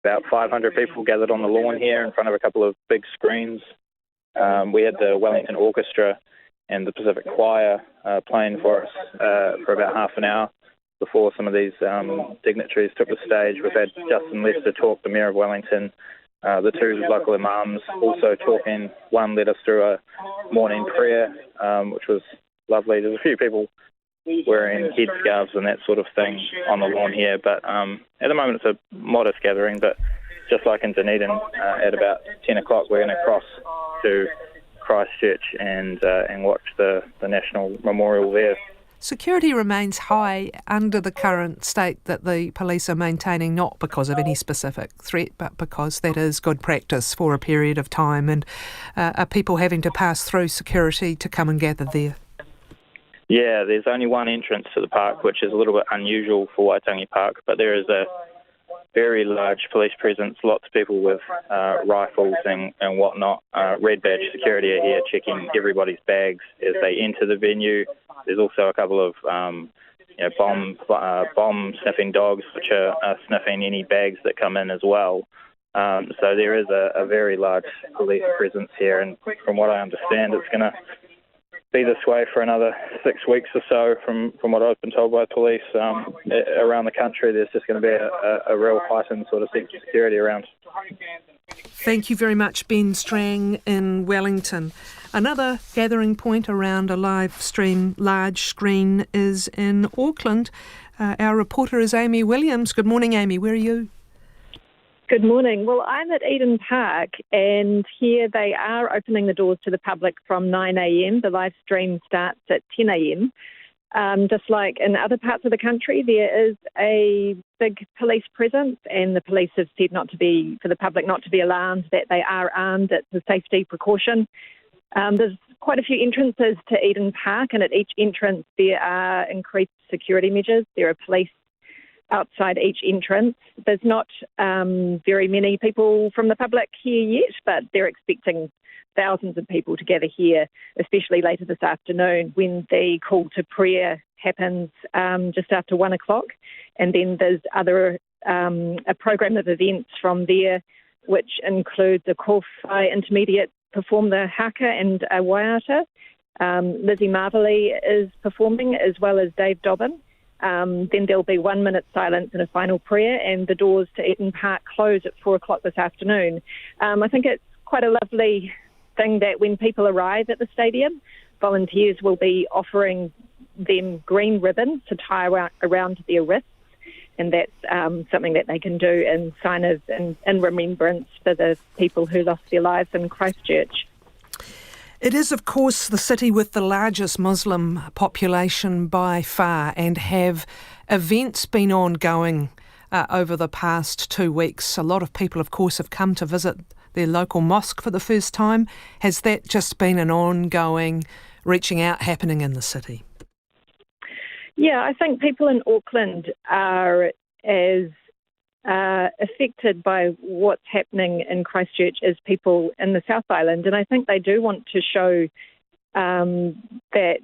about 500 people gathered on the lawn here in front of a couple of big screens. We had the Wellington Orchestra and the Pacific Choir playing for us for about half an hour before some of these dignitaries took the stage. We've had Justin Lester talk, the Mayor of Wellington, the two local imams also talking. One led us through a morning prayer, which was lovely. There's a few people wearing headscarves and that sort of thing on the lawn here, but at the moment it's a modest gathering, but just like in Dunedin, at about 10 o'clock we're going to cross to Christchurch and watch the National Memorial there. Security remains high under the current state that the police are maintaining, not because of any specific threat, but because that is good practice for a period of time. And are people having to pass through security to come and gather there? Yeah, there's only one entrance to the park, which is a little bit unusual for Waitangi Park, but there is a very large police presence, lots of people with rifles and whatnot. Red badge security are here checking everybody's bags as they enter the venue. There's also a couple of bomb sniffing dogs which are sniffing any bags that come in as well. So there is a very large police presence here, and from what I understand it's going to be this way for another 6 weeks or so from what I've been told by police. Around the country there's just going to be a real heightened sort of sense of security around. Thank you very much, Ben Strang in Wellington. Another gathering point around a live stream large screen is in Auckland. Our reporter is Amy Williams. Good morning, Amy. Where are you? Good morning. Well, I'm at Eden Park, and here they are opening the doors to the public from 9 a.m. The live stream starts at 10 a.m. Just like in other parts of the country, there is a big police presence, and the police have said for the public not to be alarmed, that they are armed. It's a safety precaution. There's quite a few entrances to Eden Park, and at each entrance there are increased security measures. There are police outside each entrance. There's not very many people from the public here yet, but they're expecting thousands of people to gather here, especially later this afternoon when the call to prayer happens just after 1 o'clock. And then there's a program of events from there, which includes a Kōwhai intermediate perform the haka and a waiata. Lizzie Marvelly is performing, as well as Dave Dobbin. Then there'll be 1 minute silence and a final prayer, and the doors to Eden Park close at 4 o'clock this afternoon. I think it's quite a lovely thing that when people arrive at the stadium, volunteers will be offering them green ribbons to tie around their wrists, and that's something that they can do in sign of in remembrance for the people who lost their lives in Christchurch. It is, of course, the city with the largest Muslim population by far, and have events been ongoing over the past 2 weeks. A lot of people, of course, have come to visit their local mosque for the first time. Has that just been an ongoing reaching out happening in the city? Yeah, I think people in Auckland are as affected by what's happening in Christchurch as people in the South Island, and I think they do want to show that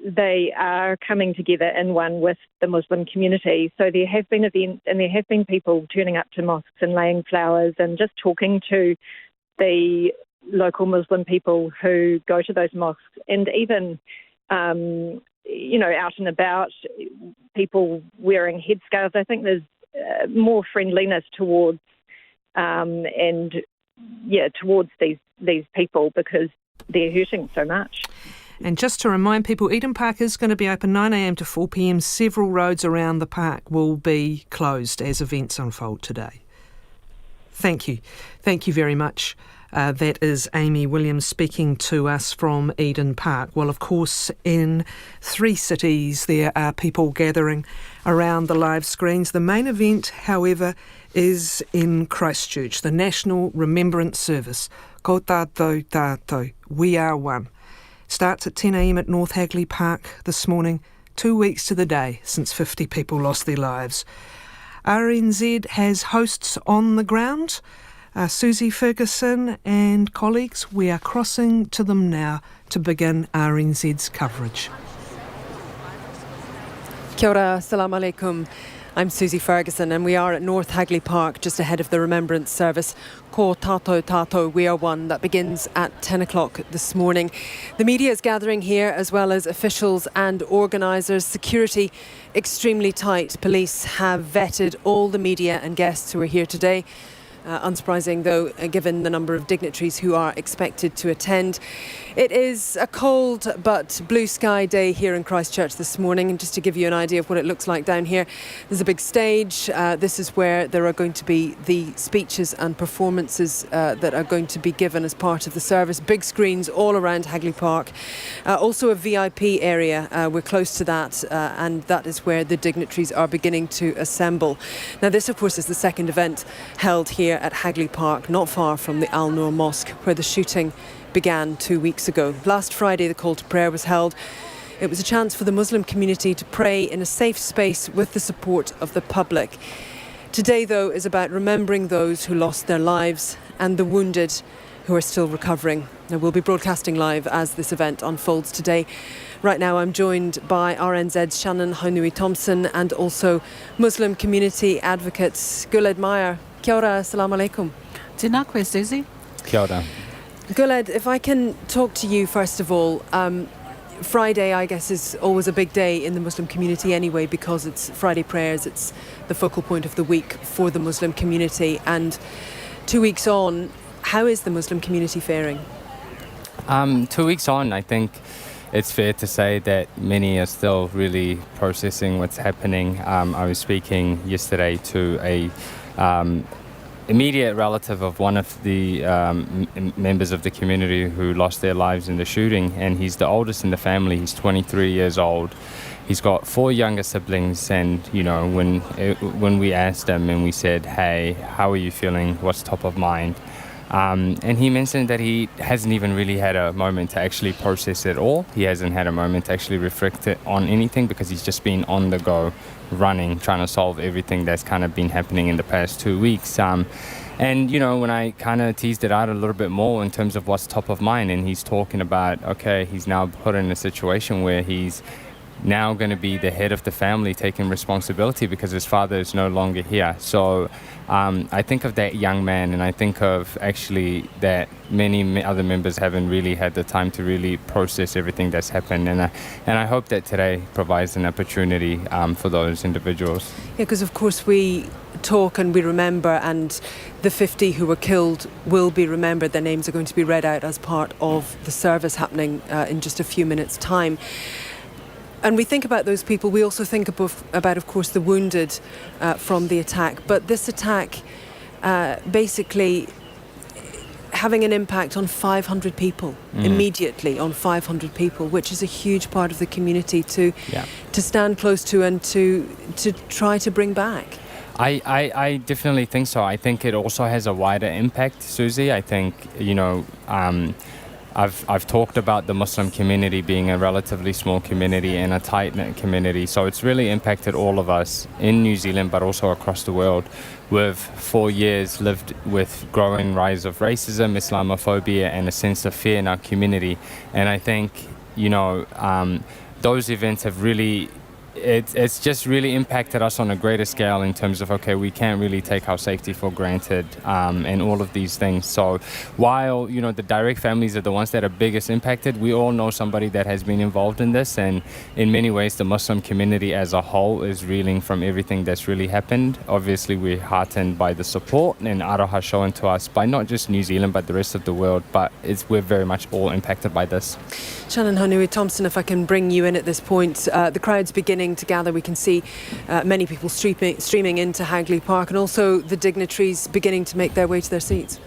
they are coming together in one with the Muslim community. So there have been events, and there have been people turning up to mosques and laying flowers and just talking to the local Muslim people who go to those mosques, and even out and about, people wearing headscarves. I think there's more friendliness towards towards these people, because they're hurting so much. And just to remind people, Eden Park is going to be open 9 a.m. to 4 p.m. Several roads around the park will be closed as events unfold today. Thank you. Thank you very much. That is Amy Williams speaking to us from Eden Park. Well, of course, in 3 cities there are people gathering around the live screens. The main event, however, is in Christchurch, the National Remembrance Service. Ko tātou tātou, we are one. Starts at 10 a.m. at North Hagley Park this morning, 2 weeks to the day since 50 people lost their lives. RNZ has hosts on the ground. Susie Ferguson and colleagues, we are crossing to them now to begin RNZ's coverage. Kia ora, assalamu alaikum. I'm Susie Ferguson, and we are at North Hagley Park, just ahead of the Remembrance Service. Ko tātou tātou, we are one, that begins at 10 o'clock this morning. The media is gathering here, as well as officials and organisers. Security extremely tight. Police have vetted all the media and guests who are here today. Unsurprising, though, given the number of dignitaries who are expected to attend. It is a cold but blue sky day here in Christchurch this morning, and just to give you an idea of what it looks like down here, there's a big stage. This is where there are going to be the speeches and performances that are going to be given as part of the service. Big screens all around Hagley Park. Also a VIP area. We're close to that, and that is where the dignitaries are beginning to assemble. Now, this, of course, is the second event held here at Hagley Park, not far from the Noor Mosque, where the shooting began 2 weeks ago. Last Friday, the call to prayer was held. It was a chance for the Muslim community to pray in a safe space with the support of the public. Today, though, is about remembering those who lost their lives and the wounded who are still recovering. Now, we'll be broadcasting live as this event unfolds today. Right now, I'm joined by RNZ's Shannon Haunui-Thompson and also Muslim community advocates Guled Meyer. Kia ora, assalamu alaikum. Tēnā koe, Susie. Kia ora. Guled, if I can talk to you first of all, Friday, I guess, is always a big day in the Muslim community anyway, because it's Friday prayers, it's the focal point of the week for the Muslim community. And 2 weeks on, how is the Muslim community faring? 2 weeks on, I think it's fair to say that many are still really processing what's happening. I was speaking yesterday to a immediate relative of one of the members of the community who lost their lives in the shooting, and he's the oldest in the family. He's 23 years old. He's got 4 younger siblings, and you know, when we asked him and we said, hey, how are you feeling, what's top of mind, and he mentioned that he hasn't even really had a moment to actually process it all. He hasn't had a moment to actually reflect on anything, because he's just been on the go, running, trying to solve everything that's kind of been happening in the past 2 weeks. And, you know, when I kind of teased it out a little bit more in terms of what's top of mind, and he's talking about, okay, he's now put in a situation where he's now going to be the head of the family, taking responsibility because his father is no longer here. So I think of that young man, and I think of actually that many other members haven't really had the time to really process everything that's happened. And I hope that today provides an opportunity for those individuals. Yeah, because of course we talk and we remember, and the 50 who were killed will be remembered. Their names are going to be read out as part of the service happening in just a few minutes' time. And we think about those people. We also think about, of course, the wounded from the attack. But this attack basically having an impact on 500 people, immediately on 500 people, which is a huge part of the community to stand close to and to try to bring back. I definitely think so. I think it also has a wider impact, Susie. I think, you know, I've talked about the Muslim community being a relatively small community and a tight-knit community, so it's really impacted all of us in New Zealand but also across the world. We've 4 years lived with growing rise of racism, Islamophobia, and a sense of fear in our community, and I think, you know, those events have really it's just really impacted us on a greater scale in terms of, okay, we can't really take our safety for granted, and all of these things. So while, you know, the direct families are the ones that are biggest impacted, we all know somebody that has been involved in this, and in many ways the Muslim community as a whole is reeling from everything that's really happened. Obviously we're heartened by the support and aroha shown to us by not just New Zealand but the rest of the world, but we're very much all impacted by this. Shannon Haunui-Thompson, if I can bring you in at this point, the crowd's beginning to gather. We can see many people streaming into Hagley Park, and also the dignitaries beginning to make their way to their seats.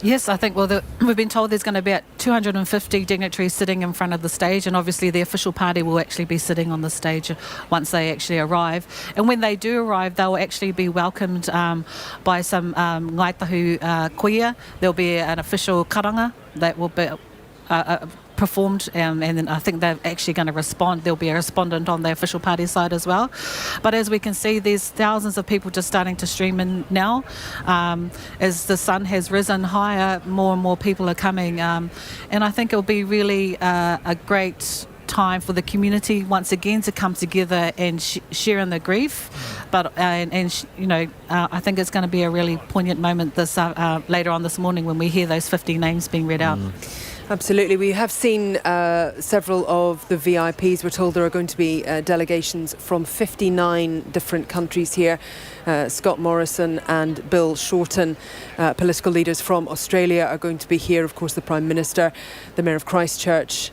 Yes, I think, we've been told there's going to be about 250 dignitaries sitting in front of the stage, and obviously the official party will actually be sitting on the stage once they actually arrive. And when they do arrive, they'll actually be welcomed by some ngaitahu koia. There'll be an official karanga that will be performed, and then I think they're actually going to respond. There'll be a respondent on the official party side as well. But as we can see, there's thousands of people just starting to stream in now. As the sun has risen higher, more and more people are coming, and I think it'll be really a great time for the community once again to come together and share in the grief, but I think it's going to be a really poignant moment this later on this morning when we hear those 50 names being read out. Absolutely. We have seen several of the VIPs. We're told there are going to be delegations from 59 different countries here. Scott Morrison and Bill Shorten, political leaders from Australia, are going to be here. Of course, the Prime Minister, the Mayor of Christchurch,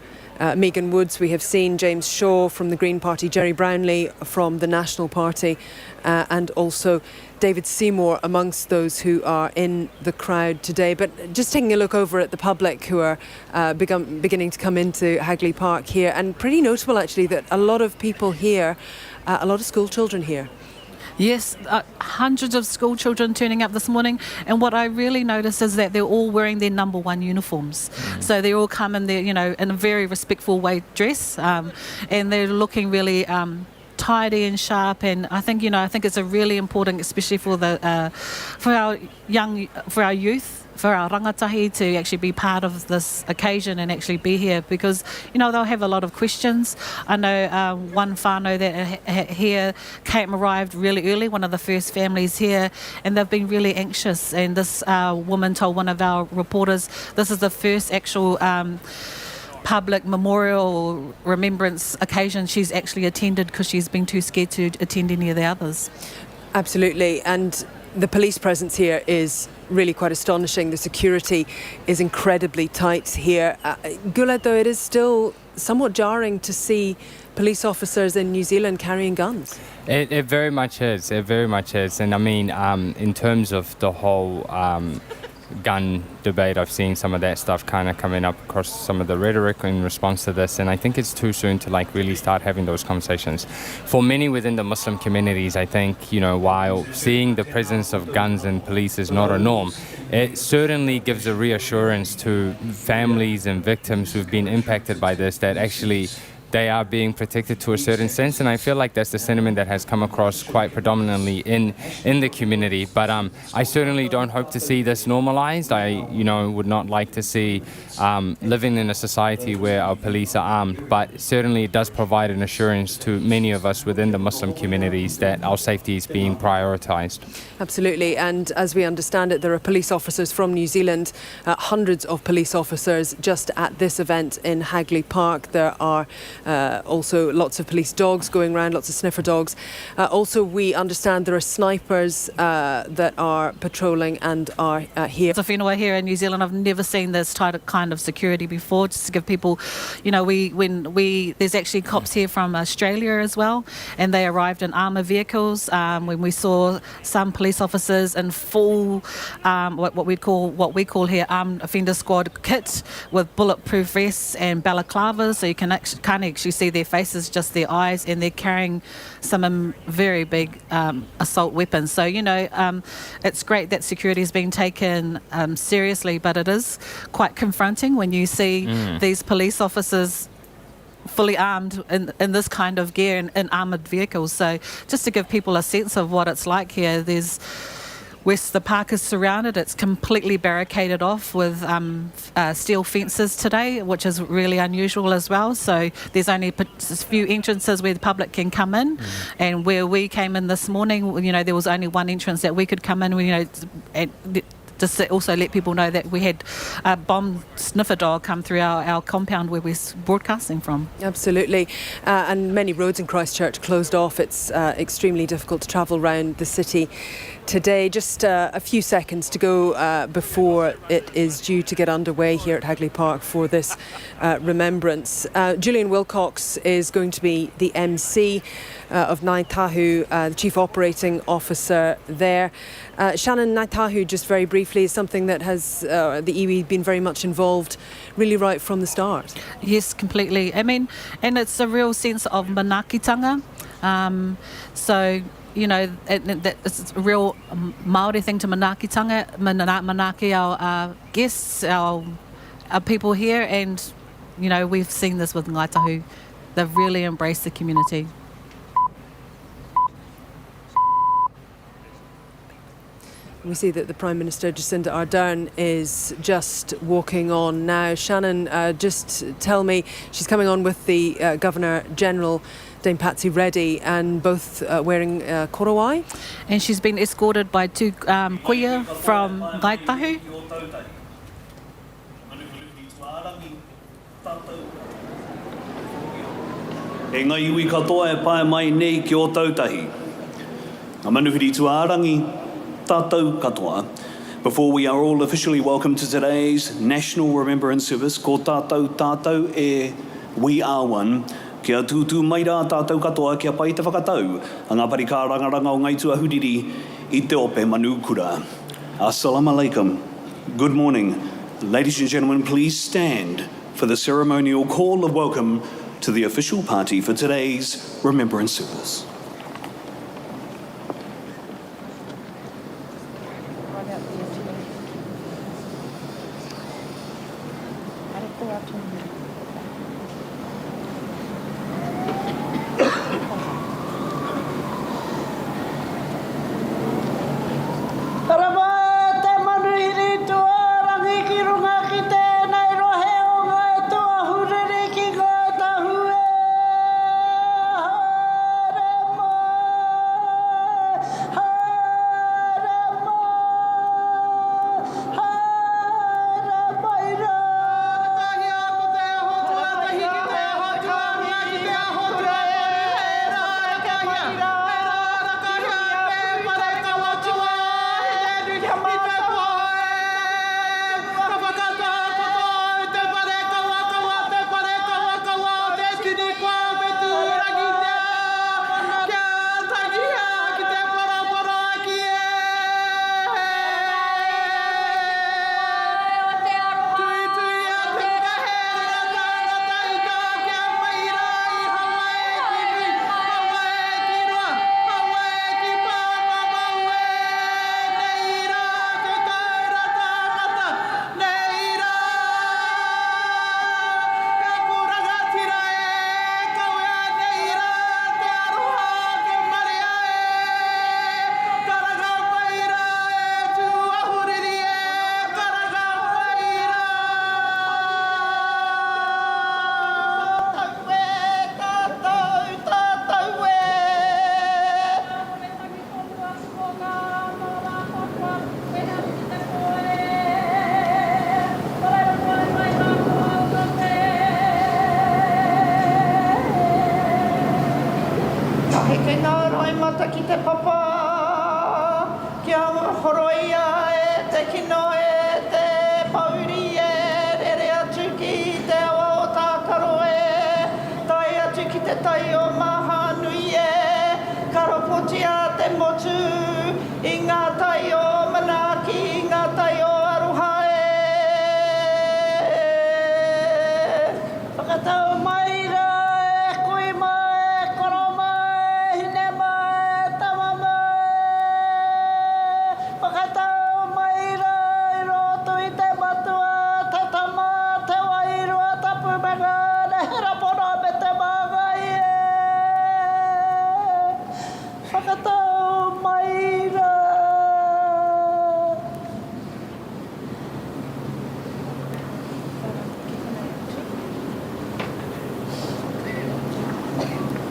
Megan Woods. We have seen James Shaw from the Green Party, Jerry Brownlee from the National Party, and also David Seymour amongst those who are in the crowd today. But just taking a look over at the public who are beginning to come into Hagley Park here, and pretty notable actually that a lot of people here, a lot of school children here. Yes, hundreds of school children turning up this morning, and what I really notice is that they're all wearing their number one uniforms. So they all come in there, in a very respectful way dress, and they're looking really tidy and sharp. And I think it's a really important, especially for our youth, for our rangatahi to actually be part of this occasion and actually be here, because they'll have a lot of questions. I know one whānau that here arrived really early, one of the first families here, and they've been really anxious. And this woman told one of our reporters this is the first actual public memorial remembrance occasion she's actually attended because she's been too scared to attend any of the others. Absolutely. And the police presence here is really quite astonishing. The security is incredibly tight here. Guled, though, it is still somewhat jarring to see police officers in New Zealand carrying guns. It very much is. It very much is. And I mean, in terms of the whole gun debate, I've seen some of that stuff kind of coming up across some of the rhetoric in response to this, and I think it's too soon to really start having those conversations. For many within the Muslim communities, I think, while seeing the presence of guns in police is not a norm, it certainly gives a reassurance to families and victims who've been impacted by this that actually they are being protected to a certain sense, and I feel like that's the sentiment that has come across quite predominantly in the community. But I certainly don't hope to see this normalized. I would not like to see living in a society where our police are armed, but certainly it does provide an assurance to many of us within the Muslim communities that our safety is being prioritized. Absolutely. And as we understand it, there are police officers from New Zealand, hundreds of police officers just at this event in Hagley Park. There are also lots of police dogs going around, lots of sniffer dogs. Also, we understand there are snipers that are patrolling and are here. So whenua here in New Zealand, I've never seen this kind of security before. Just to give people, there's actually cops here from Australia as well, and they arrived in armour vehicles. When we saw some police officers in full, what we call here armed offender squad kit with bulletproof vests and balaclavas, so you can't actually see their faces, just their eyes, and they're carrying some very big assault weapons. So it's great that security is being taken seriously, but it is quite confronting when you see these police officers fully armed in this kind of gear in armoured vehicles. So just to give people a sense of what it's like here, the park is surrounded. It's completely barricaded off with steel fences today, which is really unusual as well. So there's only a few entrances where the public can come in, and where we came in this morning, there was only one entrance that we could come in. Just to also let people know that we had a bomb sniffer dog come through our compound where we're broadcasting from. Absolutely. And many roads in Christchurch closed off. It's extremely difficult to travel around the city today. Just a few seconds to go before it is due to get underway here at Hagley Park for this remembrance. Julian Wilcox is going to be the MC of Ngāi Tahu, the Chief Operating Officer there. Shannon, Ngāi Tahu, just very briefly, is something that has the iwi been very much involved really right from the start. Yes, completely. I mean, and it's a real sense of manaakitanga. So, it's a real Māori thing to manaakitanga, manaaki our guests, our people here, and, we've seen this with Ngāi Tahu. They've really embraced the community. We see that the Prime Minister, Jacinda Ardern, is just walking on now. Shannon, just tell me, she's coming on with the Governor-General Dame Patsy Reddy, and both wearing korowai. And she's been escorted by two kuia from Gaitahu. E ngai iwi katoa e pae mai nei ki o tautahi. Ngā manuhiri tuārangi, tātou katoa. Before we are all officially welcome to today's National Remembrance Service, ko tātou tātou e We Are One, kia tūtū mai rā tātou katoa kia pai te whakatau, a ngā parika rangaranga o ngai tuahuriri I te ope manukura. Assalamu alaikum. Good morning. Ladies and gentlemen, please stand for the ceremonial call of welcome to the official party for today's Remembrance Service.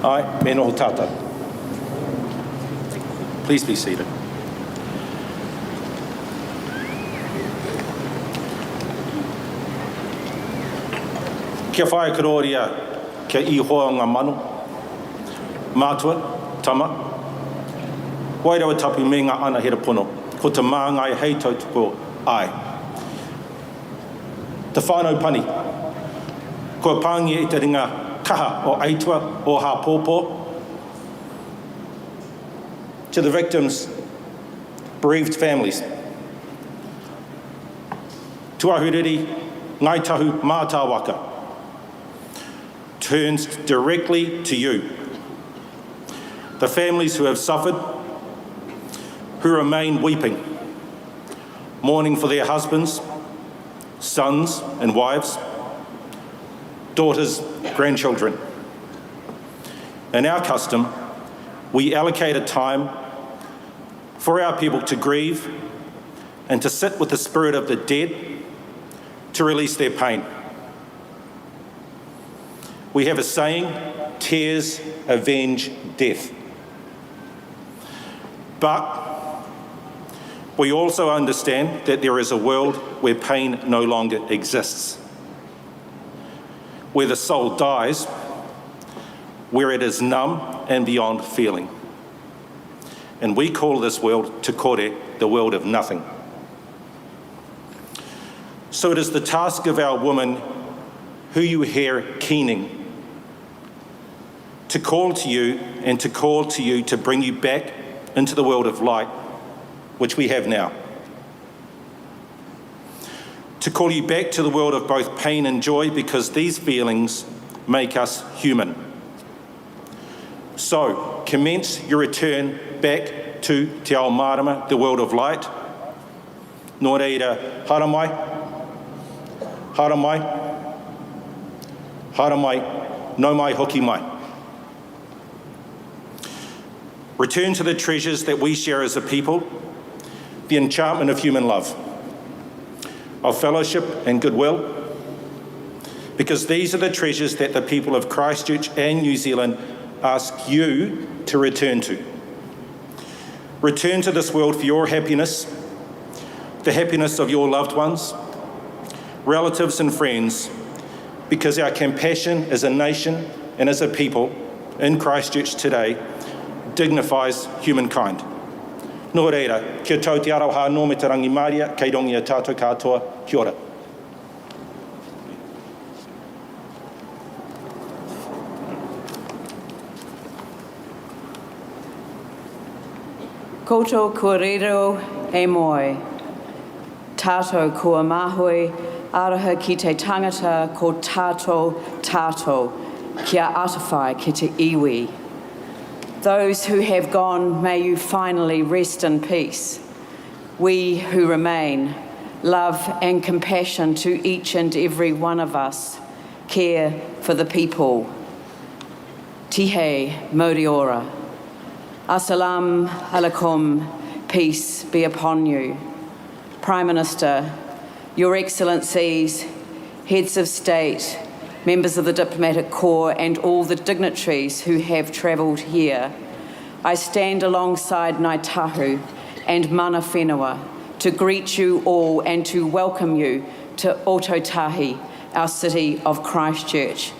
Ai, me noho tātou. Please be seated. Kia whae karoria, kia ihoa ngā manu. Mātua, tama. Wairawa tapu me ngā ana hera pono. Ko te māngai hei tautoko ai. Te whānau pani. Ko pāngia I te ringa kaha o aitua o Hapōpō. To the victims' bereaved families. Tuahuriri Ngai Tahu Mātāwaka turns directly to you. The families who have suffered, who remain weeping, mourning for their husbands, sons and wives, daughters, grandchildren. In our custom, we allocate a time for our people to grieve and to sit with the spirit of the dead to release their pain. We have a saying, tears avenge death. But we also understand that there is a world where pain no longer exists, where the soul dies, where it is numb and beyond feeling. And we call this world Te Kore, the world of nothing. So it is the task of our women, who you hear keening, to call to you and to call to you to bring you back into the world of light, which we have now. To call you back to the world of both pain and joy, because these feelings make us human. So, commence your return back to Te Ao Marama, the world of light. Nō reira, haramai, haramai, haramai, no mai hoki mai. Return to the treasures that we share as a people, the enchantment of human love, of fellowship and goodwill, because these are the treasures that the people of Christchurch and New Zealand ask you to return to. Return to this world for your happiness, the happiness of your loved ones, relatives and friends, because our compassion as a nation and as a people in Christchurch today dignifies humankind. Nō reira, kia tau te aroha nō me te rangi Māria, kei rongi a tātou katoa, kia ora. Koto kua rero e moe, tātou kua mahoi, araha ki te tangata ko tātou, kia atawhai ki te iwi. Those who have gone, may you finally rest in peace. We who remain, love and compassion to each and every one of us, care for the people. Tihe Moriora. Assalamu alaikum, peace be upon you. Prime Minister, Your Excellencies, Heads of State, members of the Diplomatic Corps and all the dignitaries who have travelled here, I stand alongside Ngāi Tahu and Mana Whenua to greet you all and to welcome you to Ōtautahi, our city of Christchurch.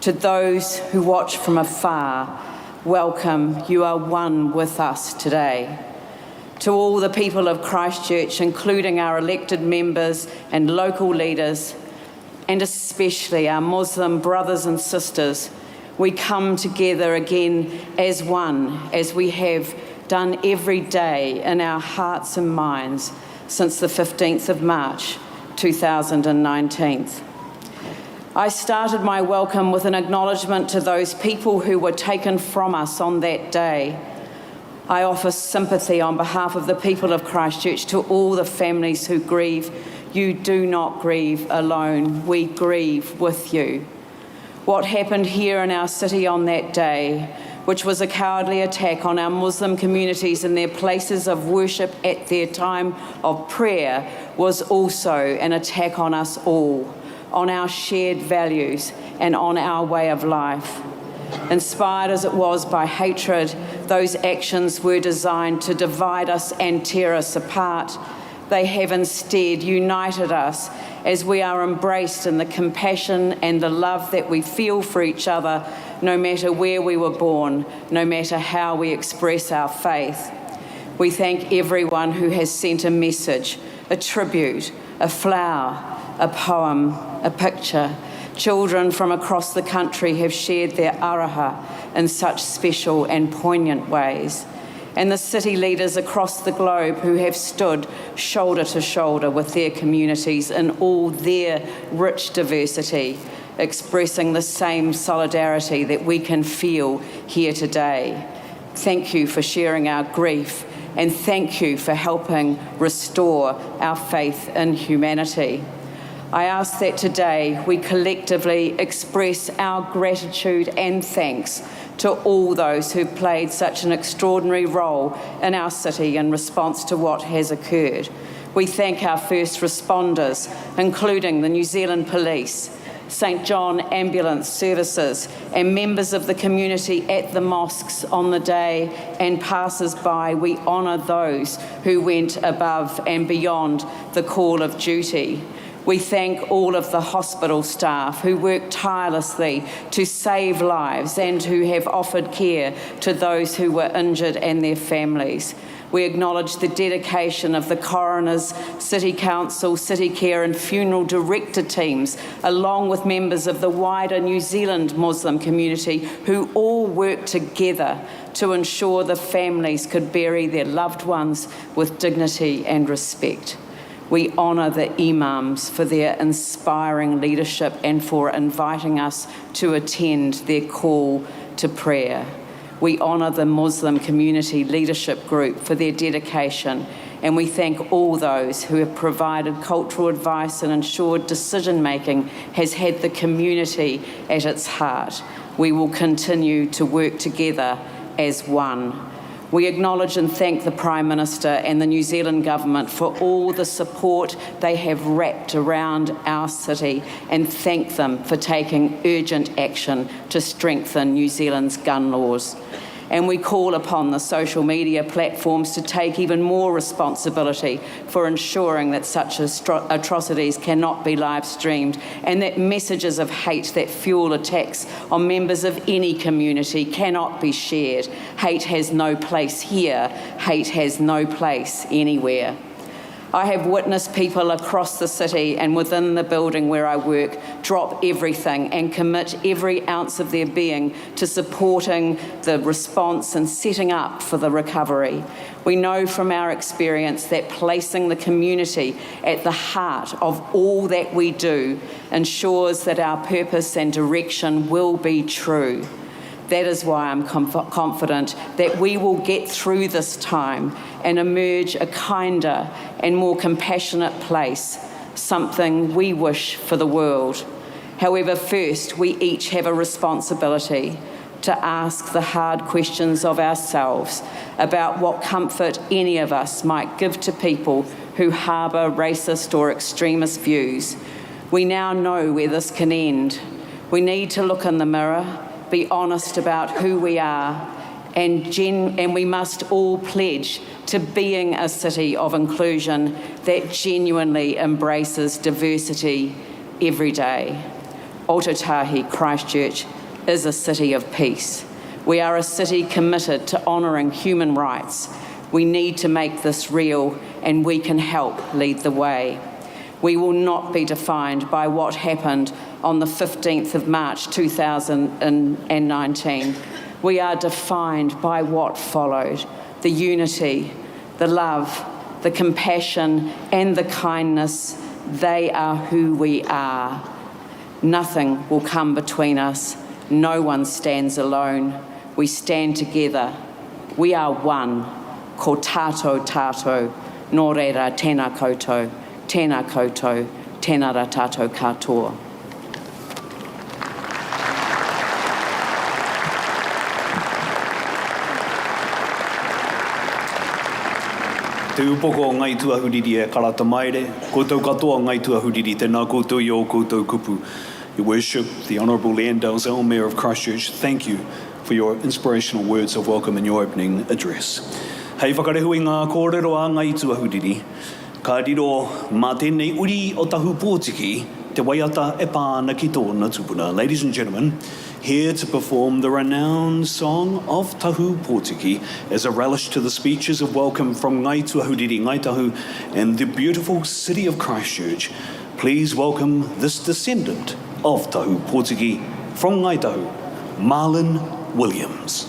To those who watch from afar, welcome, you are one with us today. To all the people of Christchurch, including our elected members and local leaders, and especially our Muslim brothers and sisters, we come together again as one, as we have done every day in our hearts and minds since the 15th of March 2019. I started my welcome with an acknowledgement to those people who were taken from us on that day. I offer sympathy on behalf of the people of Christchurch to all the families who grieve. You do not grieve alone, we grieve with you. What happened here in our city on that day, which was a cowardly attack on our Muslim communities in their places of worship at their time of prayer, was also an attack on us all, on our shared values and on our way of life. Inspired as it was by hatred, those actions were designed to divide us and tear us apart. They have instead united us as we are embraced in the compassion and the love that we feel for each other, no matter where we were born, no matter how we express our faith. We thank everyone who has sent a message, a tribute, a flower, a poem, a picture. Children from across the country have shared their araha in such special and poignant ways. And the city leaders across the globe who have stood shoulder to shoulder with their communities in all their rich diversity, expressing the same solidarity that we can feel here today. Thank you for sharing our grief, and thank you for helping restore our faith in humanity. I ask that today we collectively express our gratitude and thanks to all those who played such an extraordinary role in our city in response to what has occurred. We thank our first responders, including the New Zealand Police, St John ambulance services, and members of the community at the mosques on the day, and passers-by. We honour those who went above and beyond the call of duty. We thank all of the hospital staff who work tirelessly to save lives and who have offered care to those who were injured and their families. We acknowledge the dedication of the coroners, City Council, City Care and funeral director teams, along with members of the wider New Zealand Muslim community who all work together to ensure the families could bury their loved ones with dignity and respect. We honour the imams for their inspiring leadership and for inviting us to attend their call to prayer. We honour the Muslim Community Leadership Group for their dedication, and we thank all those who have provided cultural advice and ensured decision-making has had the community at its heart. We will continue to work together as one. We acknowledge and thank the Prime Minister and the New Zealand Government for all the support they have wrapped around our city, and thank them for taking urgent action to strengthen New Zealand's gun laws. And we call upon the social media platforms to take even more responsibility for ensuring that such atrocities cannot be live streamed, and that messages of hate that fuel attacks on members of any community cannot be shared. Hate has no place here. Hate has no place anywhere. I have witnessed people across the city and within the building where I work drop everything and commit every ounce of their being to supporting the response and setting up for the recovery. We know from our experience that placing the community at the heart of all that we do ensures that our purpose and direction will be true. That is why I'm confident that we will get through this time and emerge a kinder and more compassionate place, something we wish for the world. However, first, we each have a responsibility to ask the hard questions of ourselves about what comfort any of us might give to people who harbour racist or extremist views. We now know where this can end. We need to look in the mirror, be honest about who we are, and we must all pledge to being a city of inclusion that genuinely embraces diversity every day. Ōtautahi, Christchurch, is a city of peace. We are a city committed to honouring human rights. We need to make this real, and we can help lead the way. We will not be defined by what happened on the 15th of March 2019. We are defined by what followed: the unity, the love, the compassion and the kindness. They are who we are. Nothing will come between us. No one stands alone. We stand together. We are one. Ko tātou tātou, nō reira tēnā koutou, tēnā koutou, tēnā rā tātou katoa. Te upoko o ngai tuahuriri e karata maere, koutou katoa ngai tuahuriri, tēnā koutou i o koutou kupu. Your Worship, the Honourable Landale, Mayor of Christchurch, thank you for your inspirational words of welcome in your opening address. Hei whakarehu I ngā kōrero a ngai tuahuriri, ka riro mā tēnei uri o tahu pōtiki, te waiata e pāna ki tōna tupuna. Ladies and gentlemen, here to perform the renowned song of Tahu Pōtiki as a relish to the speeches of welcome from Ngai Tuahuriri, Ngai Tahu, and the beautiful city of Christchurch. Please welcome this descendant of Tahu Pōtiki from Ngai Tahu, Marlon Williams.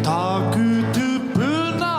Taku tupuna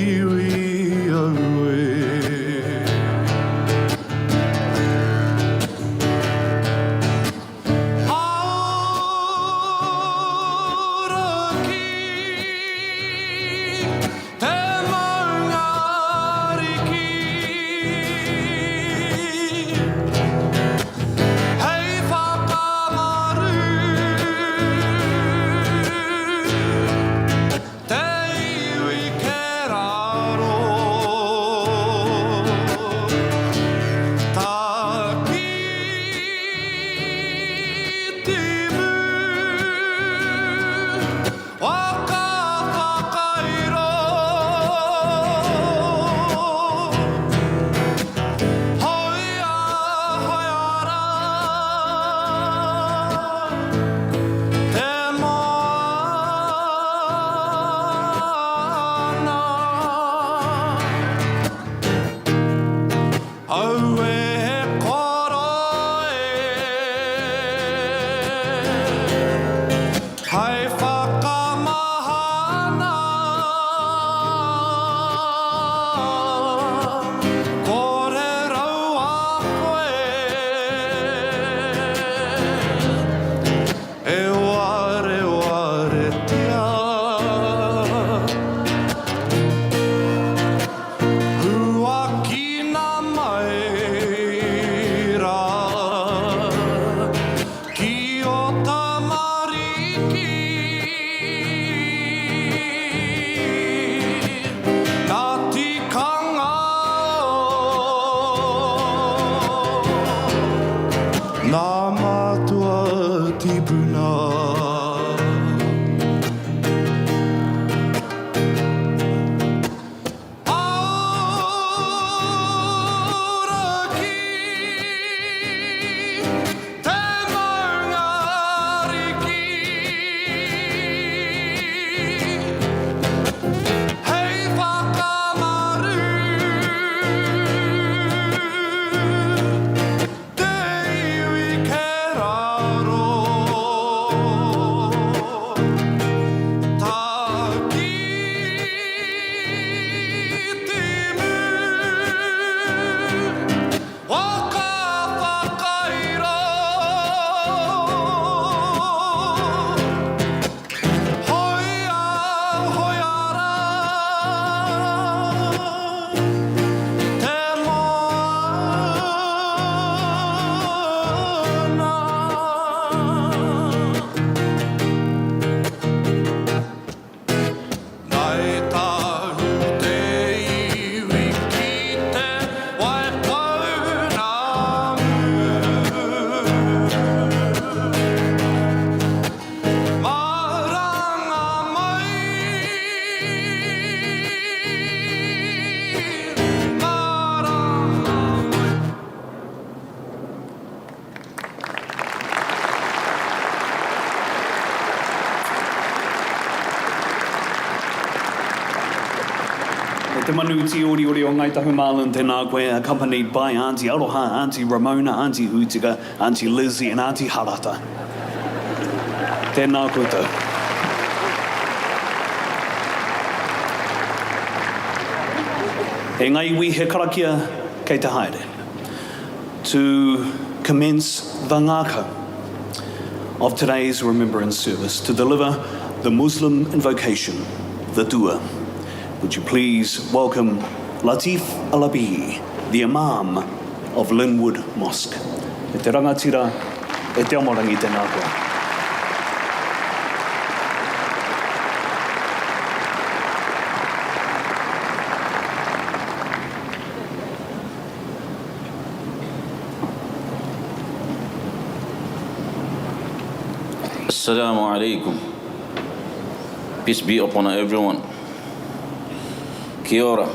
iwi aue. Te manu ti ori ori o Ngai Tahu Marlin tēnā koe, accompanied by Auntie Aroha, Auntie Ramona, Auntie Hutiga, Auntie Lizzie and Auntie Harata. Tēnā koutou. E ngai iwi he karakia kei te haere. To commence the ngākau of today's Remembrance Service, to deliver the Muslim invocation, the dua. Would you please welcome Latif Alabi, the Imam of Linwood Mosque. E te rangatira, e te amorangi tēnā koe. Assalamu alaikum. Peace be upon everyone. Kia ora.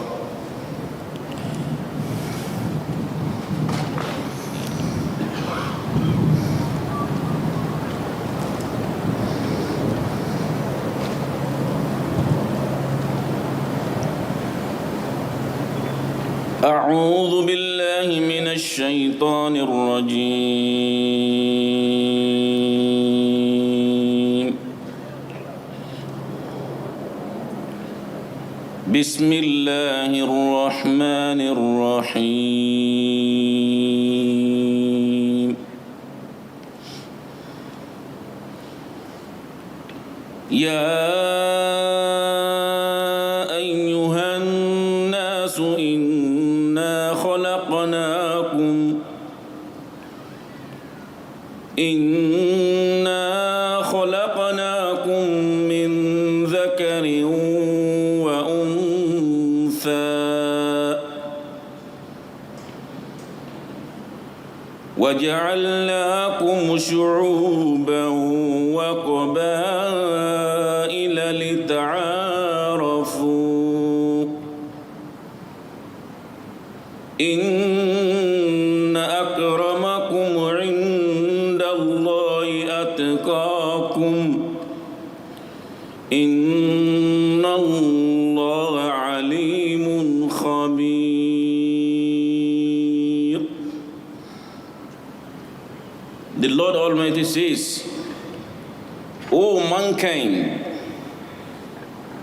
أعوذ بالله من الشيطان الرجيم. بسم الله الرحمن الرحيم يا أيها الناس إنا خلقناكم من ذكر وأنثى وجعلناكم شعوبا وقبائل لتعارفوا إن أكرمكم عند الله أتقاكم إن الله عليم خبير. The Lord Almighty says, O mankind,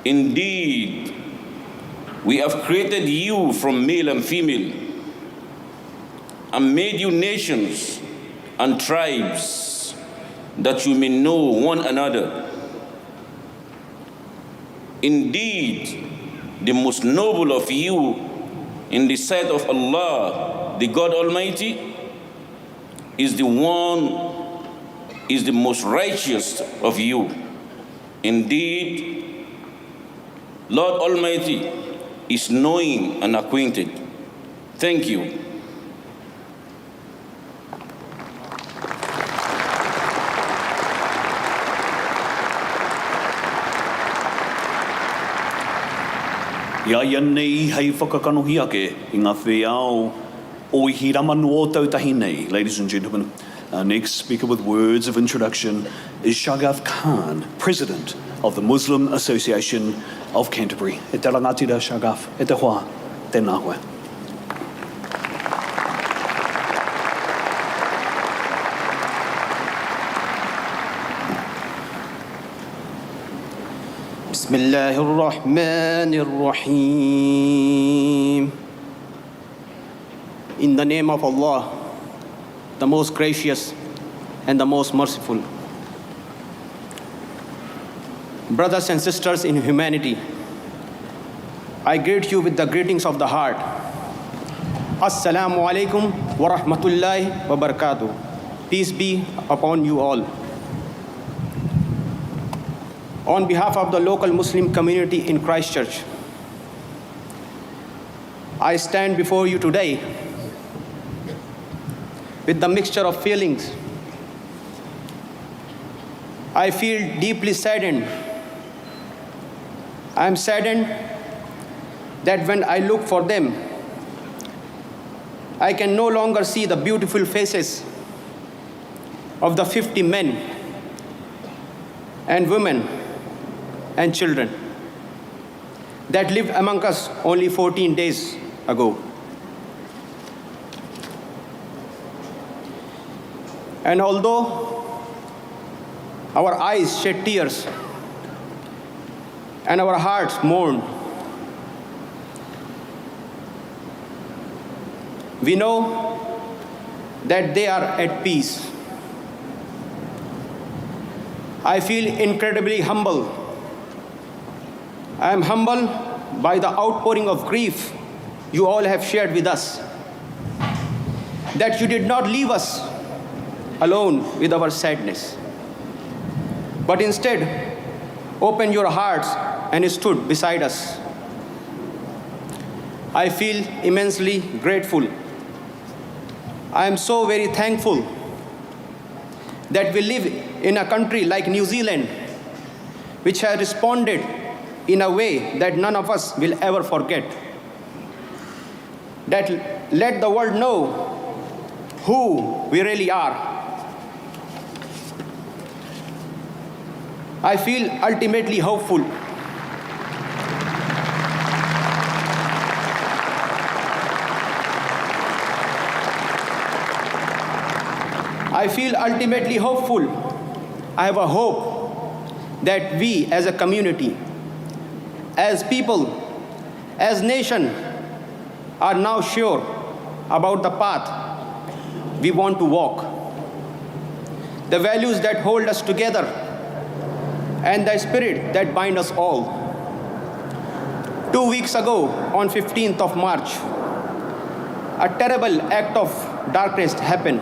indeed we have created you from male and female and made you nations and tribes that you may know one another. Indeed, the most noble of you in the sight of Allah, the God Almighty, is the most righteous of you. Indeed, Lord Almighty is knowing and acquainted. Thank you. Ia nei hei whakakanohi ake I ngā wheao o I hiramanu o tautahi nei. Ladies and gentlemen, our next speaker with words of introduction is Shagaf Khan, President of the Muslim Association of Canterbury. E te rangatira, Shagaf, e te hoa, tēnā koe. بسم الله الرحمن الرحيم. In the name of Allah, the most gracious and the most merciful. Brothers and sisters in humanity, I greet you with the greetings of the heart. Assalamu alaikum wa rahmatullahi wa barakatuh. Peace be upon you all. On behalf of the local Muslim community in Christchurch, I stand before you today with the mixture of feelings. I feel deeply saddened. I am saddened that when I look for them, I can no longer see the beautiful faces of the 50 men and women and children that lived among us only 14 days ago. And although our eyes shed tears and our hearts mourn, we know that they are at peace. I feel incredibly humble. I am humbled by the outpouring of grief you all have shared with us, that you did not leave us alone with our sadness, but instead opened your hearts and stood beside us. I feel immensely grateful. I am so very thankful that we live in a country like New Zealand, which has responded in a way that none of us will ever forget. That let the world know who we really are. I feel ultimately hopeful. I feel ultimately hopeful. I have a hope that we as a community, as people, as nation are now sure about the path we want to walk, the values that hold us together, and the spirit that bind us all. 2 weeks ago, on 15th of March, a terrible act of darkness happened.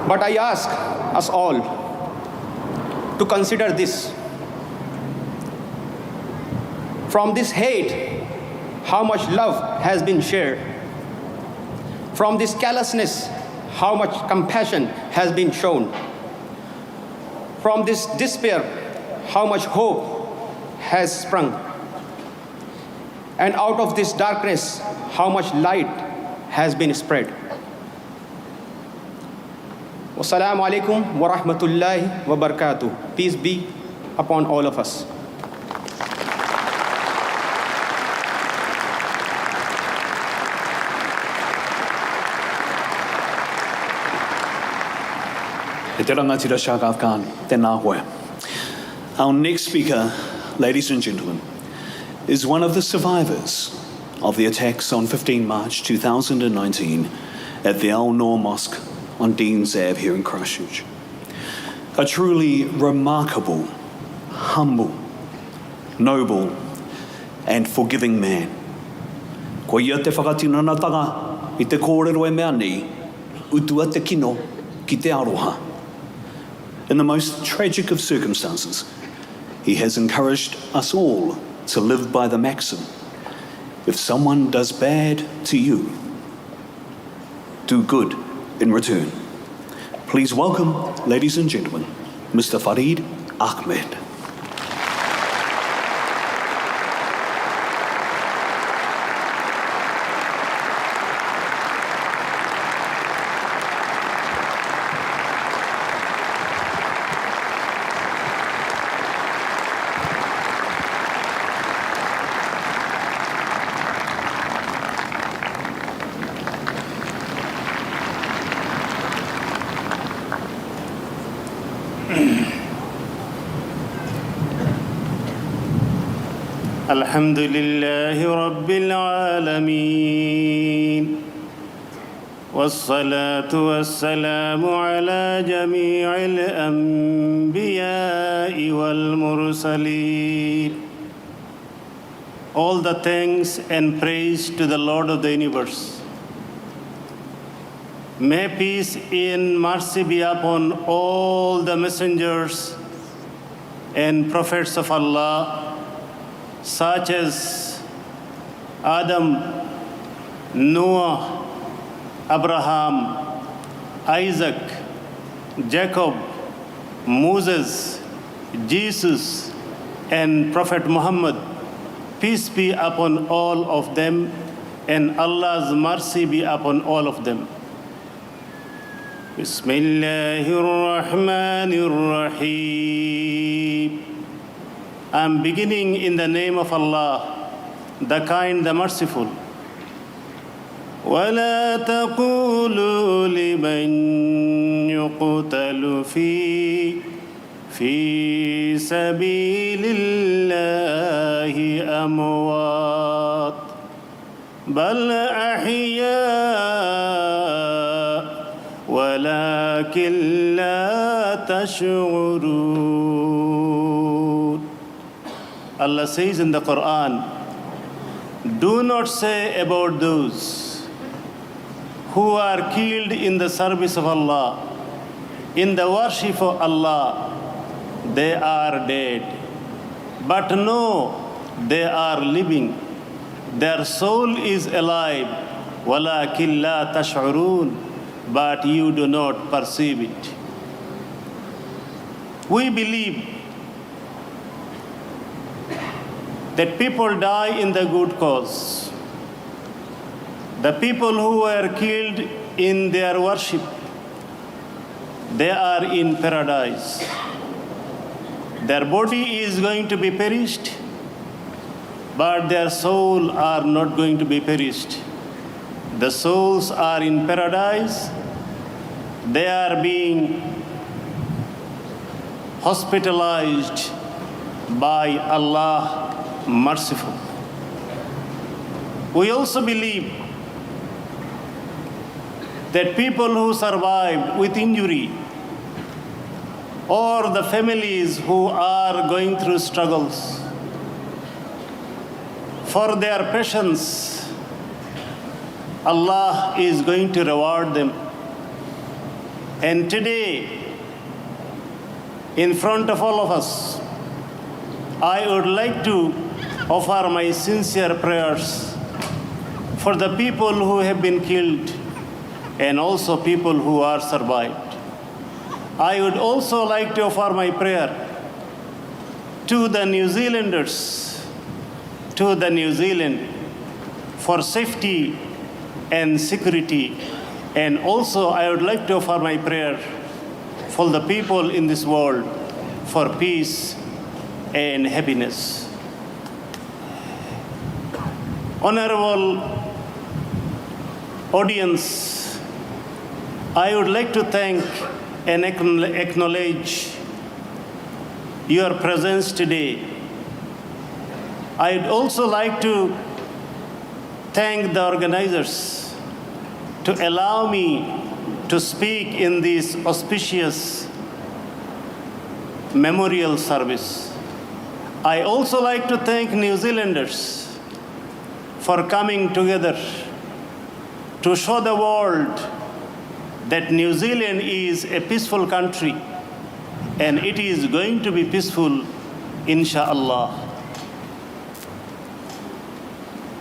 But I ask us all to consider this. From this hate, how much love has been shared. From this callousness, how much compassion has been shown. From this despair, how much hope has sprung. And out of this darkness, how much light has been spread. Wassalamu alaikum wa rahmatullahi wa barakatuh. Peace be upon all of us. Our next speaker, ladies and gentlemen, is one of the survivors of the attacks on 15 March 2019 at the Noor Mosque on Deans Ave here in Christchurch. A truly remarkable, humble, noble and forgiving man. Ko ia te whakatinanatanga I te kōrero e mea nei, utua te kino ki te aroha. In the most tragic of circumstances, he has encouraged us all to live by the maxim, if someone does bad to you, do good in return. Please welcome, ladies and gentlemen, Mr. Farid Ahmed. الحمد لله رب العالمين والصلاة والسلام على جميع الأنبياء والمرسلين. All the thanks and praise to the Lord of the universe. May peace and mercy be upon all the messengers and prophets of Allah, such as Adam, Noah, Abraham, Isaac, Jacob, Moses, Jesus, and Prophet Muhammad. Peace be upon all of them, and Allah's mercy be upon all of them. Bismillahirrahmanirrahim. I'm beginning in the name of Allah, the kind, the merciful. وَلَا تَقُولُوا لِمَنْ يُقْتَلُ فِي سَبِيلِ اللَّهِ أَمْوَاتٌ بَلْ أَحْيَاءٌ وَلَكِنْ لَا تَشْعُرُونَ. Allah says in the Quran, do not say about those who are killed in the service of Allah, in the worship of Allah, they are dead. But no, they are living. Their soul is alive. وَلَكِنْ لَا تَشْعُرُونَ. But you do not perceive it. We believe that people die in the good cause. The people who were killed in their worship, they are in paradise. Their body is going to be perished, but their soul are not going to be perished. The souls are in paradise. They are being hospitalized by Allah merciful. We also believe that people who survived with injury or the families who are going through struggles, for their patience, Allah is going to reward them. And today, in front of all of us, I would like to offer my sincere prayers for the people who have been killed and also people who are survived. I would also like to offer my prayer to the New Zealanders, to the New Zealand, for safety and security. And also I would like to offer my prayer for the people in this world, for peace and happiness. Honorable audience, I would like to thank and acknowledge your presence today. I'd also like to thank the organizers to allow me to speak in this auspicious memorial service. I also like to thank New Zealanders for coming together to show the world that New Zealand is a peaceful country and it is going to be peaceful, inshallah.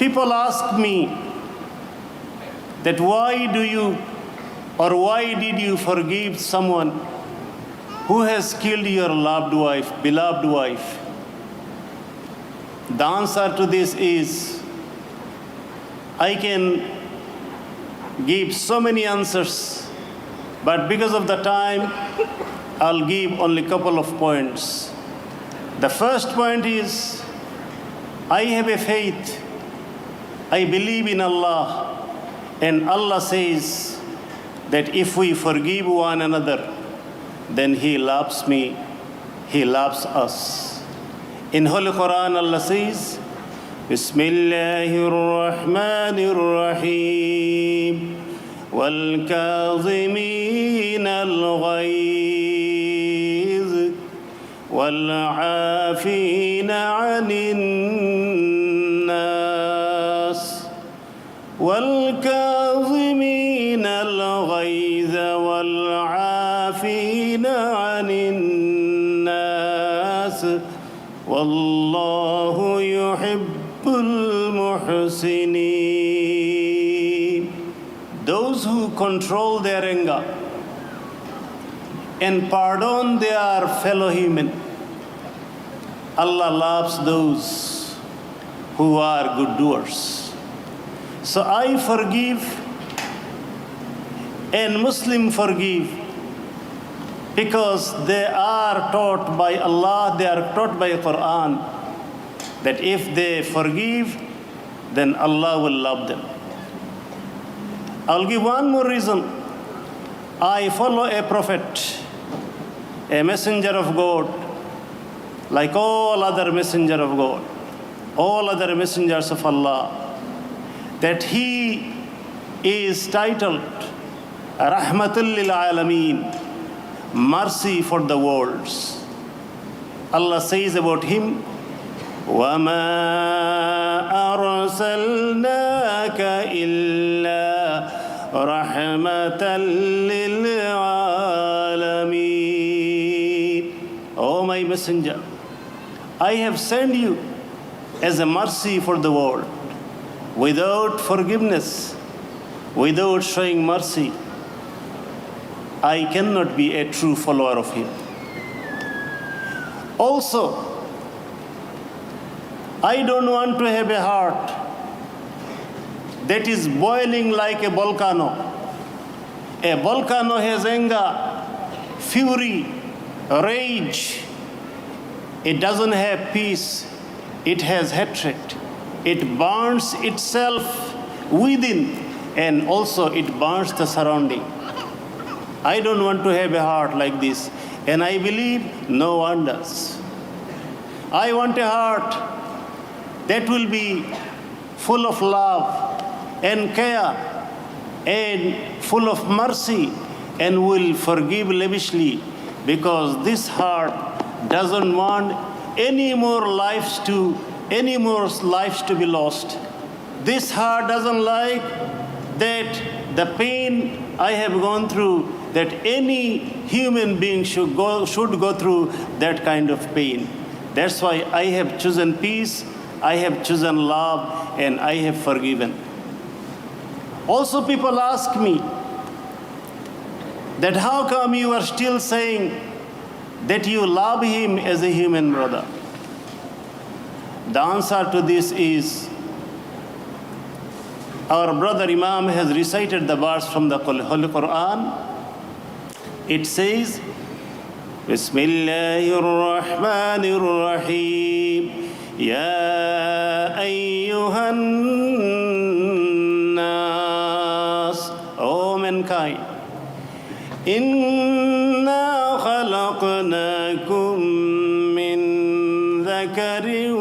People ask me that why did you forgive someone who has killed your loved wife, beloved wife? The answer to this is, I can give so many answers, but because of the time, I'll give only a couple of points. The first point is, I have a faith. I believe in Allah, and Allah says that if we forgive one another, then He loves me, He loves us. In Holy Quran, Allah says, Bismillahir Rahmanir Rahim, wal kazimin al-ghayz, wal afina anin nas, wal kazimin al-ghayz, wal afina anin nas, wallahu yuhibbul muhsinin. Those who control their anger and pardon their fellow human, Allah loves those who are good doers. So I forgive and Muslim forgive because they are taught by Allah, they are taught by Quran that if they forgive, then Allah will love them. I'll give one more reason. I follow a prophet, a messenger of God, like all other messenger of God, all other messengers of Allah, that he is titled Rahmatul lil Alameen, mercy for the worlds. Allah says about him, وَمَا أَرْسَلْنَاكَ إِلَّا رَحْمَةً لِلْعَالَمِينَ. O my messenger, I have sent you as a mercy for the world. Without forgiveness, without showing mercy, I cannot be a true follower of him. Also, I don't want to have a heart that is boiling like a volcano. A volcano has anger, fury, rage. It doesn't have peace. It has hatred. It burns itself within and also it burns the surrounding. I don't want to have a heart like this, and I believe no one does. I want a heart that will be full of love and care and full of mercy and will forgive lavishly, because this heart doesn't want any more lives to be lost. This heart doesn't like that the pain I have gone through, that any human being should go through that kind of pain. That's why I have chosen peace, I have chosen love, and I have forgiven. Also, people ask me that how come you are still saying that you love him as a human brother? The answer to this is, our brother Imam has recited the verse from the Holy Quran. It says, Bismillahir Rahmanir Rahim, Ya ayyuhan nas, O mankind, Inna khalaqnakum min dhakarin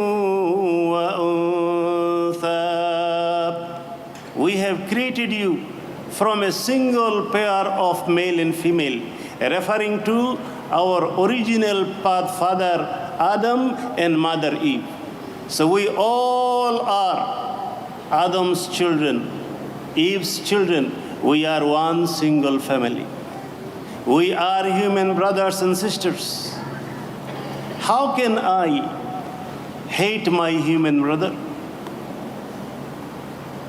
wa untha. We have created you from a single pair of male and female, referring to our original father Adam and mother Eve. So we all are Adam's children, Eve's children. We are one single family. We are human brothers and sisters. How can I hate my human brother?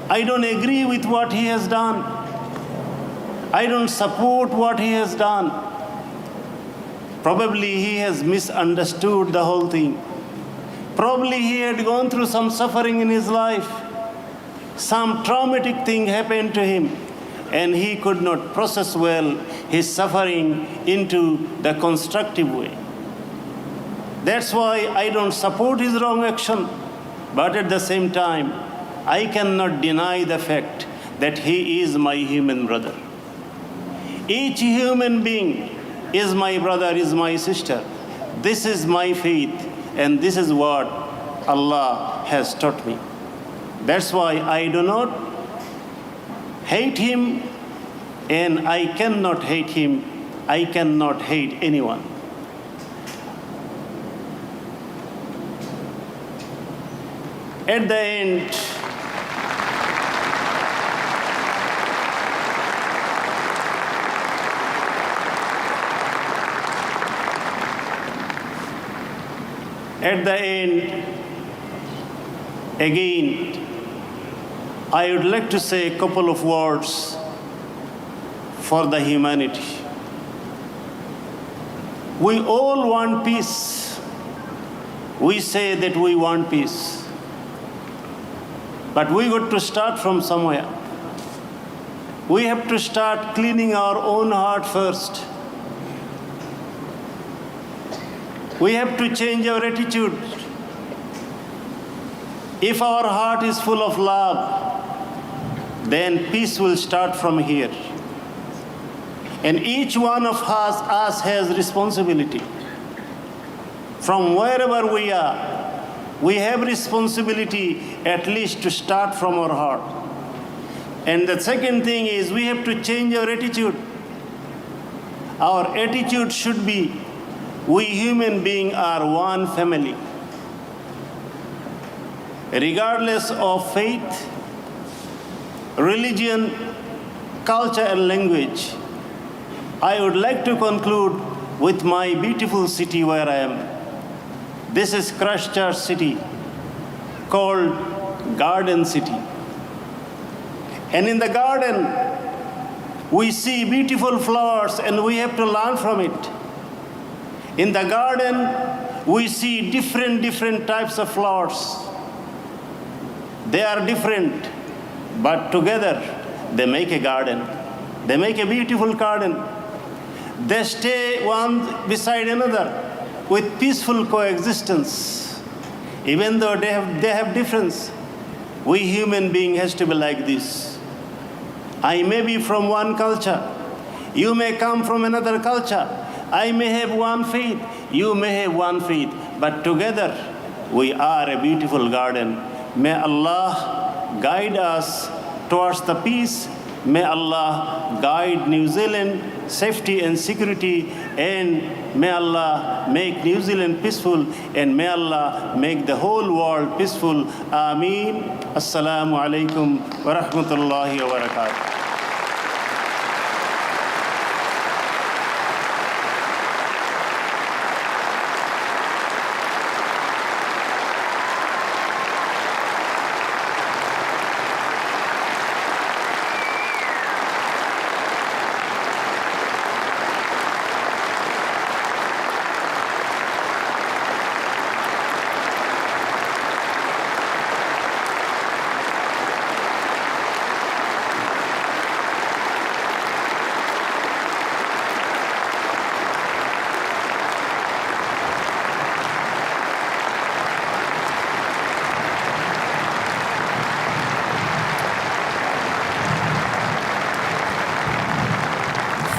I don't agree with what he has done. I don't support what he has done. Probably he has misunderstood the whole thing. Probably he had gone through some suffering in his life. Some traumatic thing happened to him, and he could not process well his suffering into the constructive way. That's why I don't support his wrong action, but at the same time, I cannot deny the fact that he is my human brother. Each human being is my brother, is my sister. This is my faith, and this is what Allah has taught me. That's why I do not hate him, and I cannot hate him. I cannot hate anyone. At the end, again, I would like to say a couple of words for the humanity. We all want peace. We say that we want peace. But we got to start from somewhere. We have to start cleaning our own heart first. We have to change our attitude. If our heart is full of love, then peace will start from here. And each one of us has responsibility. From wherever we are, we have responsibility at least to start from our heart. And the second thing is we have to change our attitude. Our attitude should be, we human beings are one family. Regardless of faith, religion, culture, and language, I would like to conclude with my beautiful city where I am. This is Christchurch city, called Garden City. And in the garden, we see beautiful flowers, and we have to learn from it. In the garden, we see different types of flowers. They are different, but together they make a garden. They make a beautiful garden. They stay one beside another with peaceful coexistence. Even though they have difference, we human being has to be like this. I may be from one culture. You may come from another culture. I may have one faith. You may have one faith. But together, we are a beautiful garden. May Allah guide us towards the peace. May Allah guide New Zealand safety and security, and may Allah make New Zealand peaceful, and may Allah make the whole world peaceful. Ameen. Assalamu alaikum wa rahmatullahi wa barakatuh.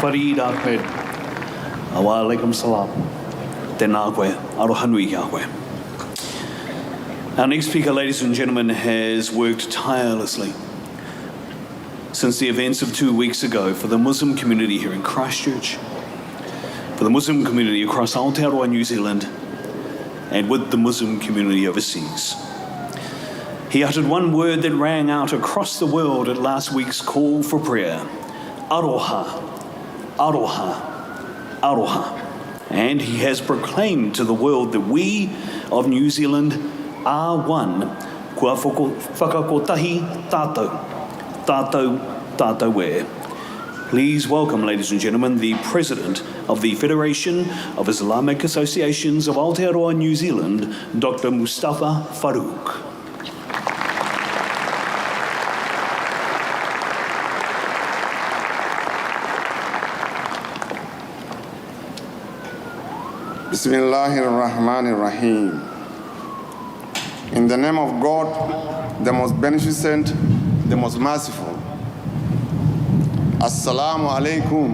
Farid Ahmed, Wa alaikum salam. Tēnā koe, arohanui kia koe. Our next speaker, ladies and gentlemen, has worked tirelessly since the events of 2 weeks ago for the Muslim community here in Christchurch, for the Muslim community across Aotearoa, New Zealand, and with the Muslim community overseas. He uttered one word that rang out across the world at last week's call for prayer: Aroha. Aroha, Aroha. And he has proclaimed to the world that we of New Zealand are one. Kua whakakotahi tātou, tātou, tātou e. Please welcome, ladies and gentlemen, the President of the Federation of Islamic Associations of Aotearoa, New Zealand, Dr. Mustafa Farouk. Bismillahirrahmanirrahim. In the name of God, the most beneficent, the most merciful. Assalamu alaikum.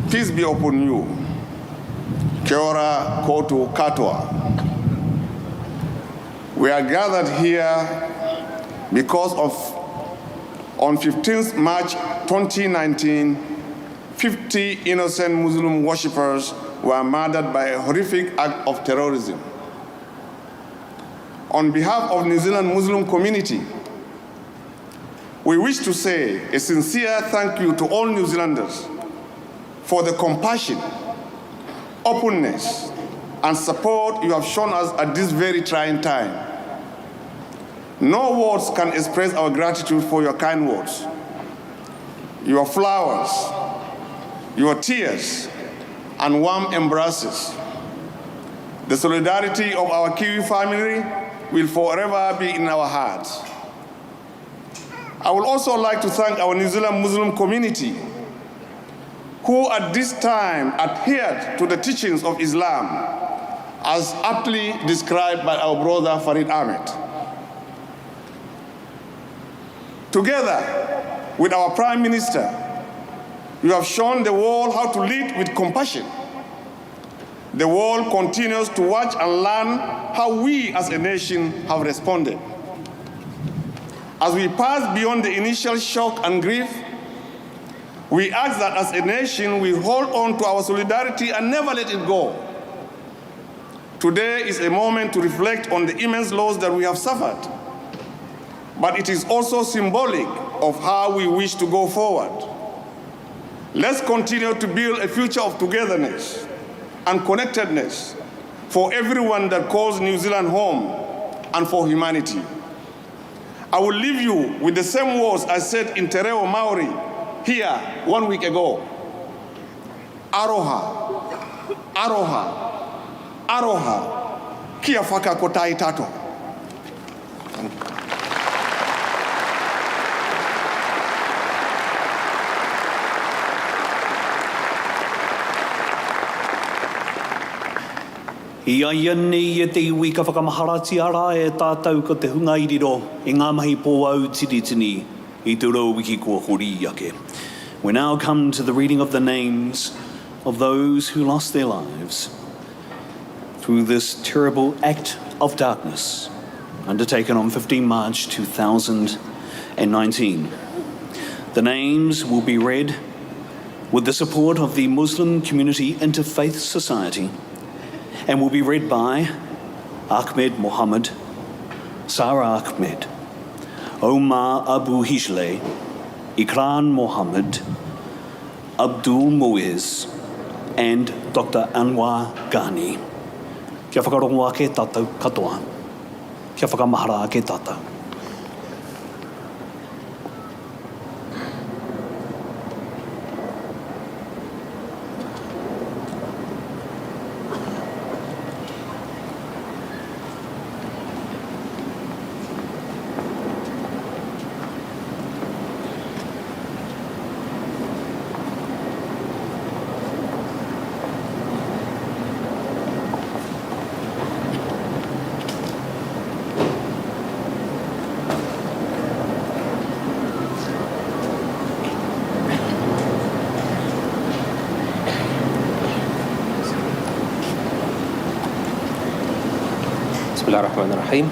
Peace be upon you. Kia ora koutou katoa. We are gathered here because of, on 15th March 2019, 50 innocent Muslim worshippers were murdered by a horrific act of terrorism. On behalf of New Zealand Muslim community, we wish to say a sincere thank you to all New Zealanders for the compassion, openness, and support you have shown us at this very trying time. No words can express our gratitude for your kind words, your flowers, your tears, and warm embraces. The solidarity of our Kiwi family will forever be in our hearts. I would also like to thank our New Zealand Muslim community, who at this time adhered to the teachings of Islam, as aptly described by our brother Farid Ahmed. Together with our Prime Minister, you have shown the world how to lead with compassion. The world continues to watch and learn how we as a nation have responded. As we pass beyond the initial shock and grief, we ask that as a nation we hold on to our solidarity and never let it go. Today is a moment to reflect on the immense loss that we have suffered, but it is also symbolic of how we wish to go forward. Let's continue to build a future of togetherness and connectedness for everyone that calls New Zealand home and for humanity. I will leave you with the same words I said in Te Reo Maori here 1 week ago. Aroha, aroha, aroha, kia whakakotai tātou. Ia nei e te iwi ka whakamaharati ara e tātou ko te hunga iriro e ngā mahi pō au tiritini I te rau wiki kua hori ake. We now come to the reading of the names of those who lost their lives through this terrible act of Darkness, undertaken on 15 March 2019. The names will be read with the support of the Muslim Community Interfaith Society and will be read by Ahmed Mohammed, Sarah Ahmed, Omar Abu Hishle, Ikran Mohammed, Abdul Muiz, and Dr. Anwar Ghani. Kia whakarongoa ke tātou katoa. Kia whakamahara ke tātou. بسم الله الرحمن الرحيم.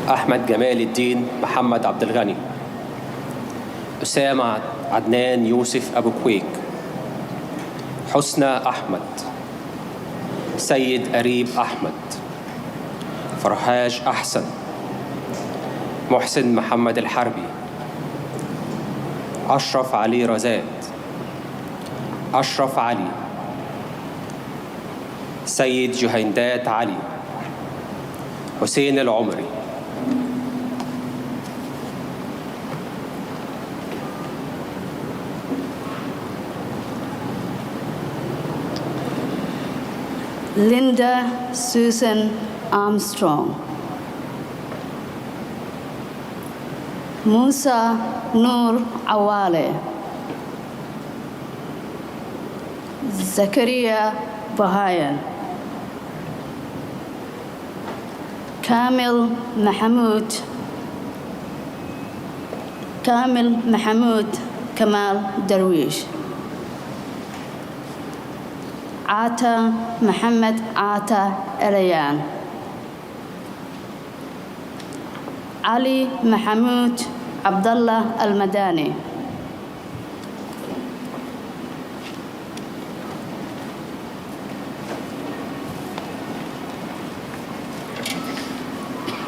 أحمد جمال الدين محمد عبد الغني، أسامة عدنان يوسف أبو كويك، حسنى أحمد، سيد قريب أحمد، فرحاج أحسن، محسن محمد الحربي، أشرف علي رزاد، أشرف علي، سيد جهيندات علي، حسين العمري، Linda Susan Armstrong, Musa Noor Awale, Zakaria Bahayan, Kamil Mahmoud Kamal Darwish, Ata Muhammad Ata Elayan, Ali Mahmoud Abdullah Al-Madani,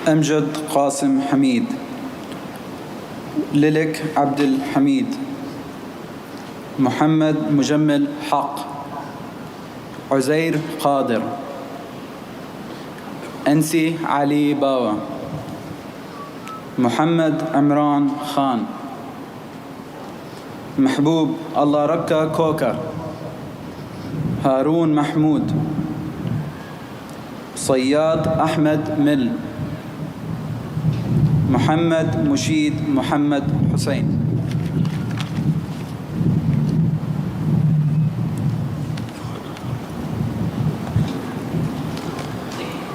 أمجد قاسم حميد، ليلك عبد الحميد، محمد مجمل حق، عزير قادر، أنسي علي باوا، محمد عمران خان، محبوب الله ركا كوكر، هارون محمود، صياد أحمد مل، محمد مشيد محمد حسين.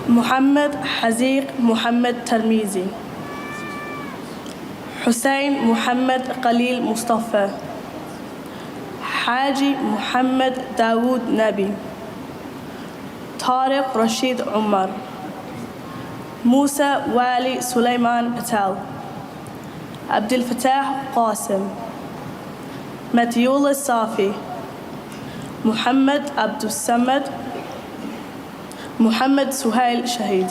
محمد حزيق محمد ترميزي، حسين محمد قليل مصطفى، حاجي محمد داود نبي، طارق رشيد عمر، موسى والي سليمان بتال، عبد الفتاح قاسم، متيول الصافي، محمد عبد الصمد، محمد سهيل شهيد.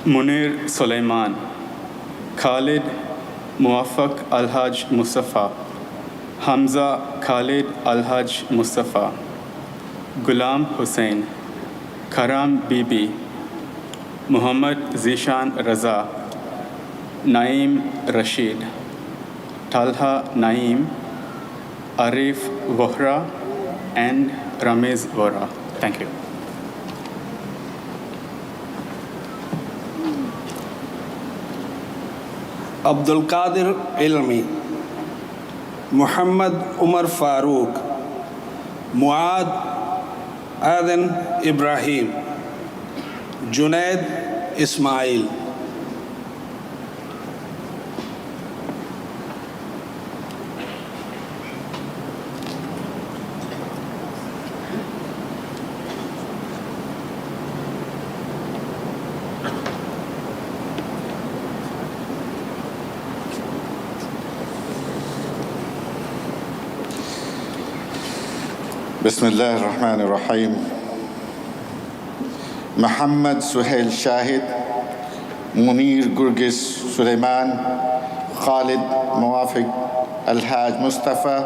منير سليمان، خالد موفق الحاج مصطفى، حمزة خالد الحاج مصطفى، غلام حسين، کرام بیبی، محمد زیشان رضا، نعیم رشید، طلحہ نعیم، Arif Vohra, and Ramez Vora. Thank you. Abdul Qadir Ilmi, Muhammad Umar Farooq, Muad Aden Ibrahim, Junaid Ismail. بسم الله الرحمن الرحيم محمد سهيل شاهد منير قرقس سليمان خالد موافق الحاج مصطفى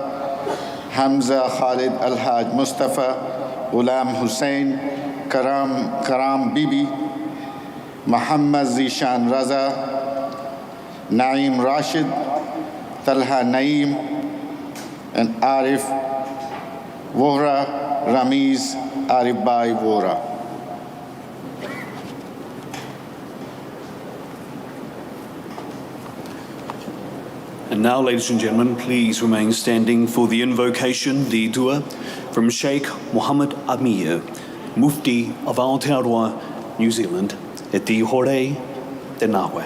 حمزة خالد الحاج مصطفى غلام حسين كرام بيبي محمد زيشان رضا نعيم راشد طلحة نعيم and Arif Vohra Ramiz Arif Bhai Vohra. And now, ladies and gentlemen, please remain standing for the invocation, the dua, from Sheikh Mohammed Amir, Mufti of Aotearoa, New Zealand, e te hore te Nawe.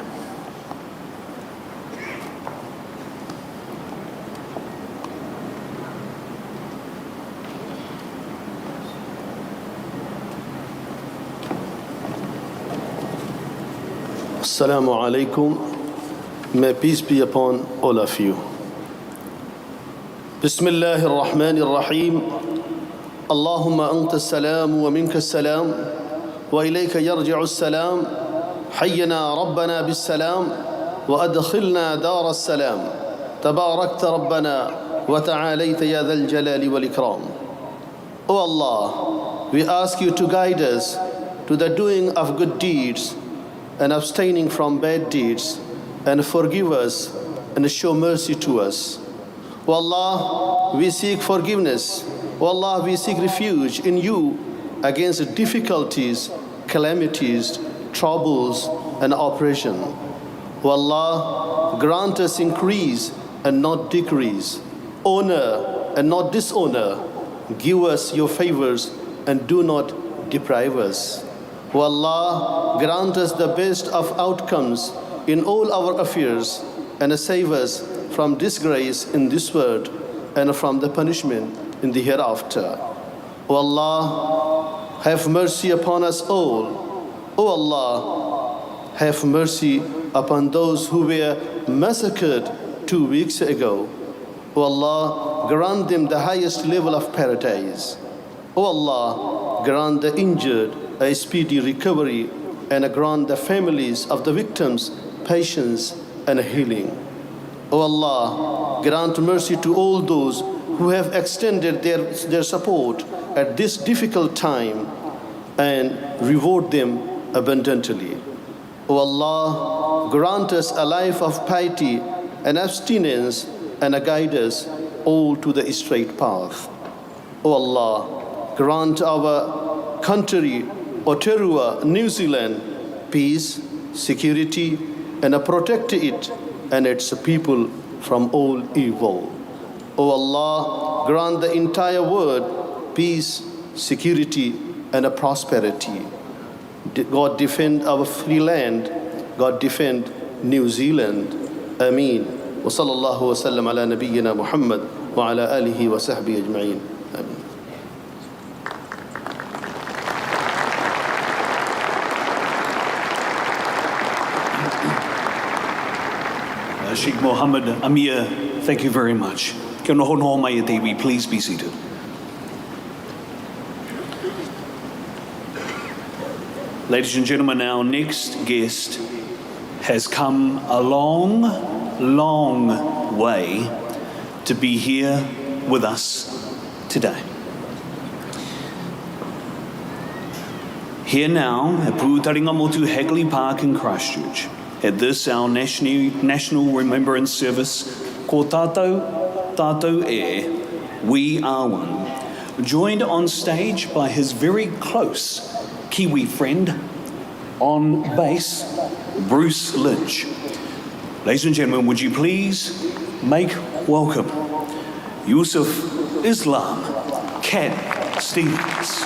Assalamu alaikum. May peace be upon all of you. Bismillahir Rahmanir Rahim. Allahumma anta salam wa minka salam wa ilayka yarji'u salam. Hayyana Rabbana bis salam wa adkhilna dar as salam. Tabarakta Rabbana wa ta'alayta ya dhal jalali wal ikram. O Allah, we ask you to guide us to the doing of good deeds and abstaining from bad deeds, and forgive us and show mercy to us. O Allah, we seek forgiveness. O Allah, we seek refuge in you against difficulties, calamities, troubles, and oppression. O Allah, grant us increase and not decrease, honor and not dishonor. Give us your favors and do not deprive us. O Allah, grant us the best of outcomes in all our affairs and save us from disgrace in this world and from the punishment in the hereafter. O Allah, have mercy upon us all. O Allah, have mercy upon those who were massacred 2 weeks ago. O Allah, grant them the highest level of paradise. O Allah, grant the injured a speedy recovery and grant the families of the victims patience and healing. O Allah, grant mercy to all those who have extended their support at this difficult time and reward them abundantly. O Allah, grant us a life of piety and abstinence and guide us all to the straight path. O Allah, grant our country, Aotearoa, New Zealand, peace, security, and protect it and its people from all evil. O Allah, grant the entire world peace, security, and prosperity. God defend our free land. God defend New Zealand. Ameen. Wa sallallahu wa sallam ala nabiyyina Muhammad wa ala alihi wa sahbihi ajma'in. Ameen. Sheikh Mohammed Amir, thank you very much. Kia ora hono mai e te iwi, please be seated. Ladies and gentlemen, our next guest has come a long, long way to be here with us today. Here now at Pūtaringa Motu Hagley Park in Christchurch, at this our National Remembrance Service, ko tātou e, we are one, joined on stage by his very close Kiwi friend on bass, Bruce Lynch. Ladies and gentlemen, would you please make welcome Yusuf Islam Cat Stevens.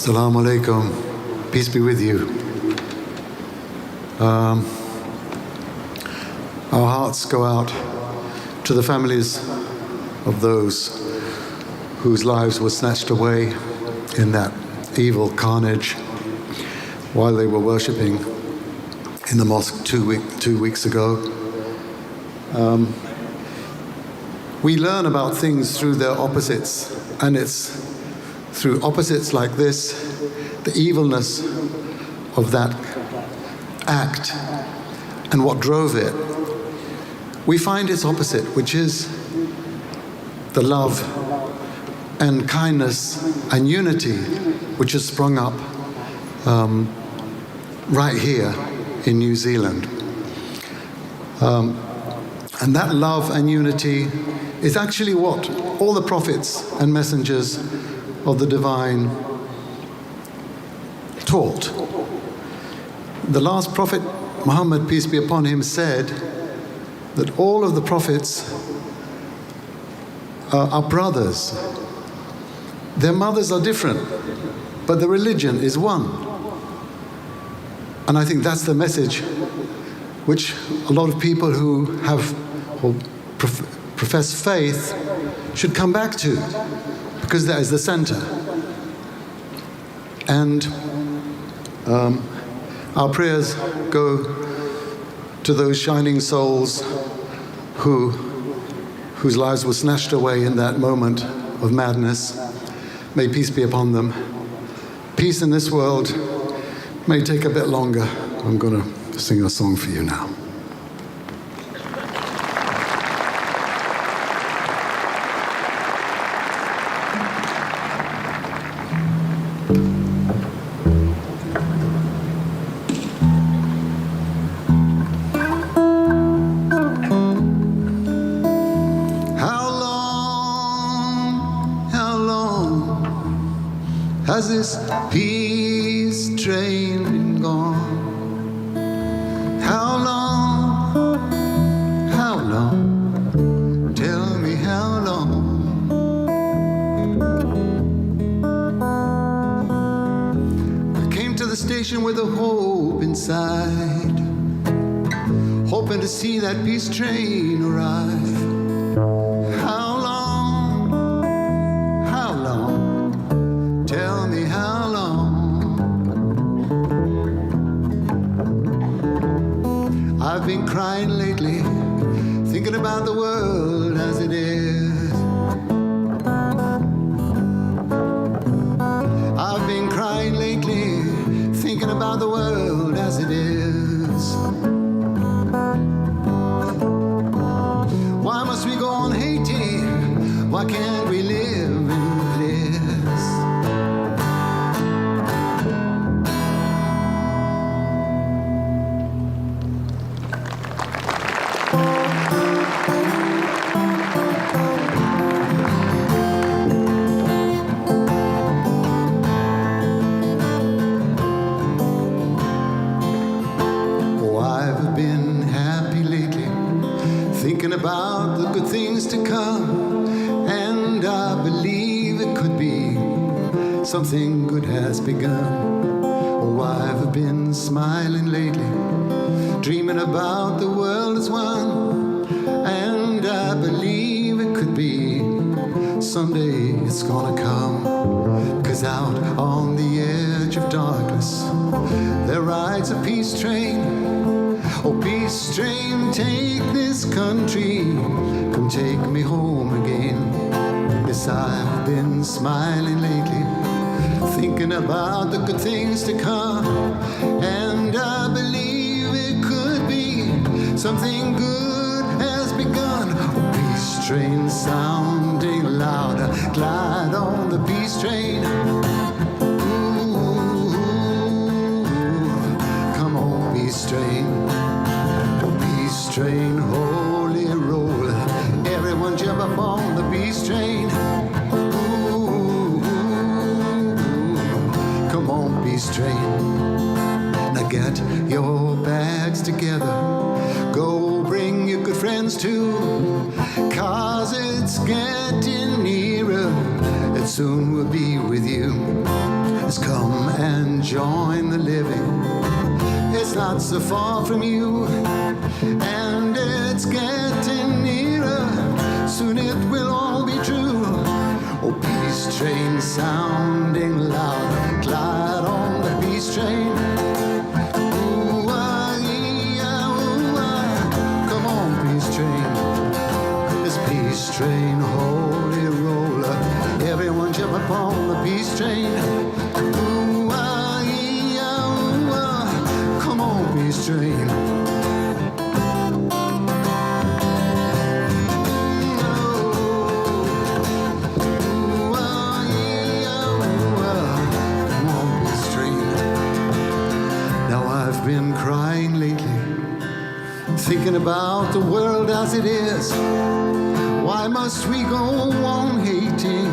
Assalamu alaikum. Peace be with you. Our hearts go out to the families of those whose lives were snatched away in that evil carnage while they were worshipping in the mosque 2 weeks ago. We learn about things through their opposites, and it's through opposites like this, the evilness of that act and what drove it, we find its opposite, which is the love and kindness and unity which has sprung up right here in New Zealand. And that love and unity is actually what all the prophets and messengers of the divine taught. The last prophet, Muhammad, peace be upon him, said that all of the prophets are brothers. Their mothers are different, but the religion is one. And I think that's the message which a lot of people who have or profess faith should come back to, because that is the center. And our prayers go to those shining souls whose lives were snatched away in that moment of madness. May peace be upon them. Peace in this world may take a bit longer. I'm going to sing a song for you now. Has this peace train been gone? How long, tell me how long? I came to the station with a hope inside, hoping to see that peace train arrive. How long? Tell me how long. I've been crying lately, thinking about the world as it is. I've been crying lately, thinking about the world as it is. Why must we go on hating? Why can't we live in bliss? About the good things to come, and I believe it could be something good has begun. Oh, I've been smiling lately, dreaming about the world as one, and I believe it could be someday it's gonna come. 'Cause out on the edge of darkness there rides a peace train. Oh, peace train, take this country, come take me home again. Yes, I've been smiling lately, thinking about the good things to come, and I believe it could be something good has begun. Oh, peace train sounding louder, glide on the peace train. Ooh, come on, peace train. Train, holy roll, everyone jump up on the peace train. Ooh, come on, peace train. Now get your bags together, go bring your good friends too, 'cause it's getting nearer, it soon will be with you. Let's come and join the living, it's not so far from you, and it's getting nearer, soon it will all be true. Oh, peace train sounding loud, peace train. Been crying lately, thinking about the world as it is. Why must we go on hating?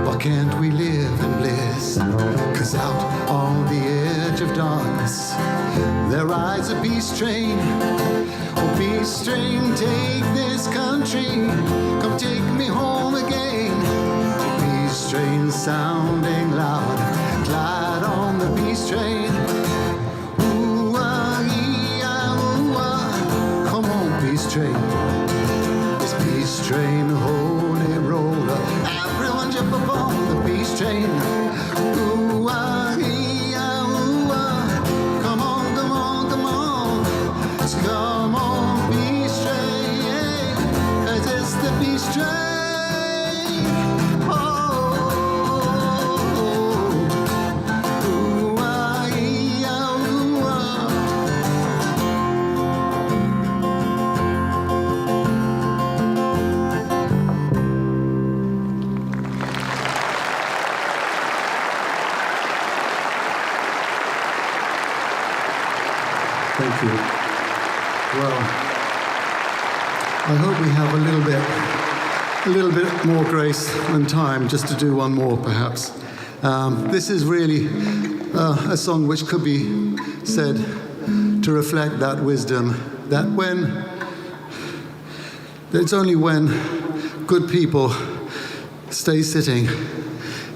Why can't we live in bliss? 'Cause out on the edge of darkness there rides a peace train. Oh, peace train, take this country, come take me home again. Peace train sounding loud, glide on the peace train. Train, this peace train, holy roller, everyone jump upon the peace train. Ooh, ah, ooh, ah. Come on, come on, come on, let's come on, peace train, 'cause it's the peace train. Oh, ooh, ah, ooh, ah. Thank you. Well, I hope we have a little bit more grace and time just to do one more, perhaps. This is really a song which could be said to reflect that wisdom, that it's only when good people stay sitting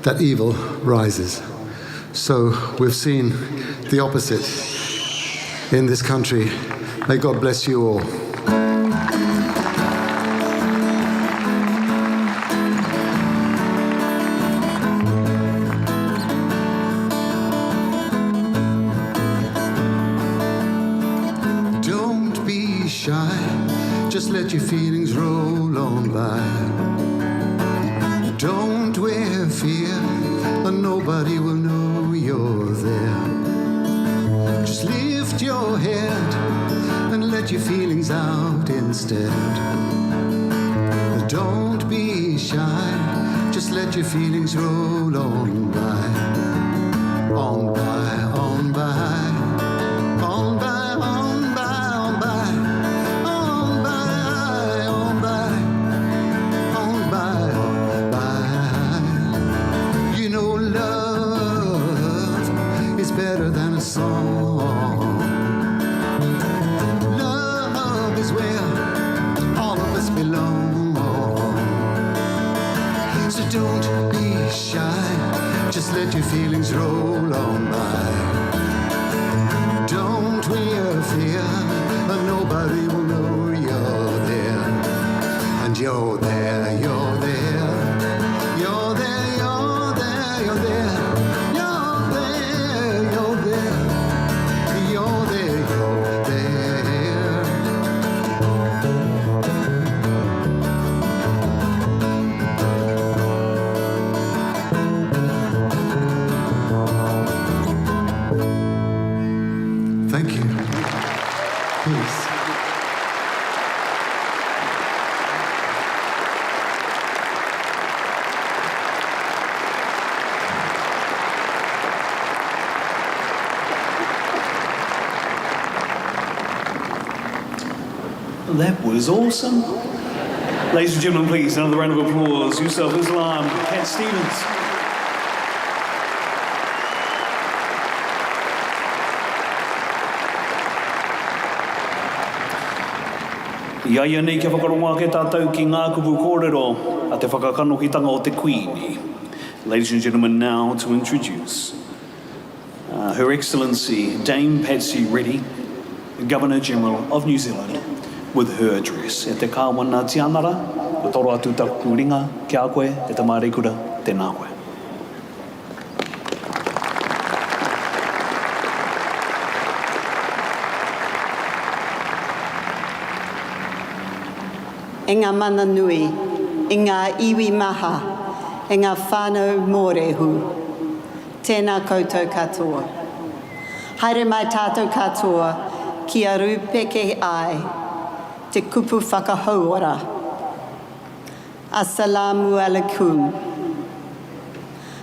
that evil rises. So we've seen the opposite in this country. May God bless you all. Don't be shy, just let your feelings roll on by. Don't wear fear, and nobody will know you're there. Just lift your head and let your feelings out instead. Don't be shy, just let your feelings roll on by. On by, on by, on by, on by, on by, on by, on by, on by, on by. You know love is better than a song. Love is where all of us belong. So don't be shy, just let your feelings roll on by. Don't wear fear, and nobody will know you're there. And you're there, you're there, you're there, you're there, you're there, you're there, you're there, you're there, you're there. Thank you. Peace. That was awesome. Ladies and gentlemen, please, another round of applause. Yusuf Islam, Cat Stevens. Iaia nei ke whakaronga ke tātou ki ngā kupu kōrero a te whakakanokitanga o te Queenie. Ladies and gentlemen, now to introduce Her Excellency Dame Patsy Reddy, Governor-General of New Zealand, with her address. E te kāwana tianara, o toro atu taku ringa, ki a koe, e te mārikura, tēnā koe. E ngā mana nui, e ngā iwi maha, e ngā whānau mōrehu. Tēnā koutou katoa. Haere mai tātou katoa, ki aru peke ai, te kupu whakahauora. Assalamu alaikum.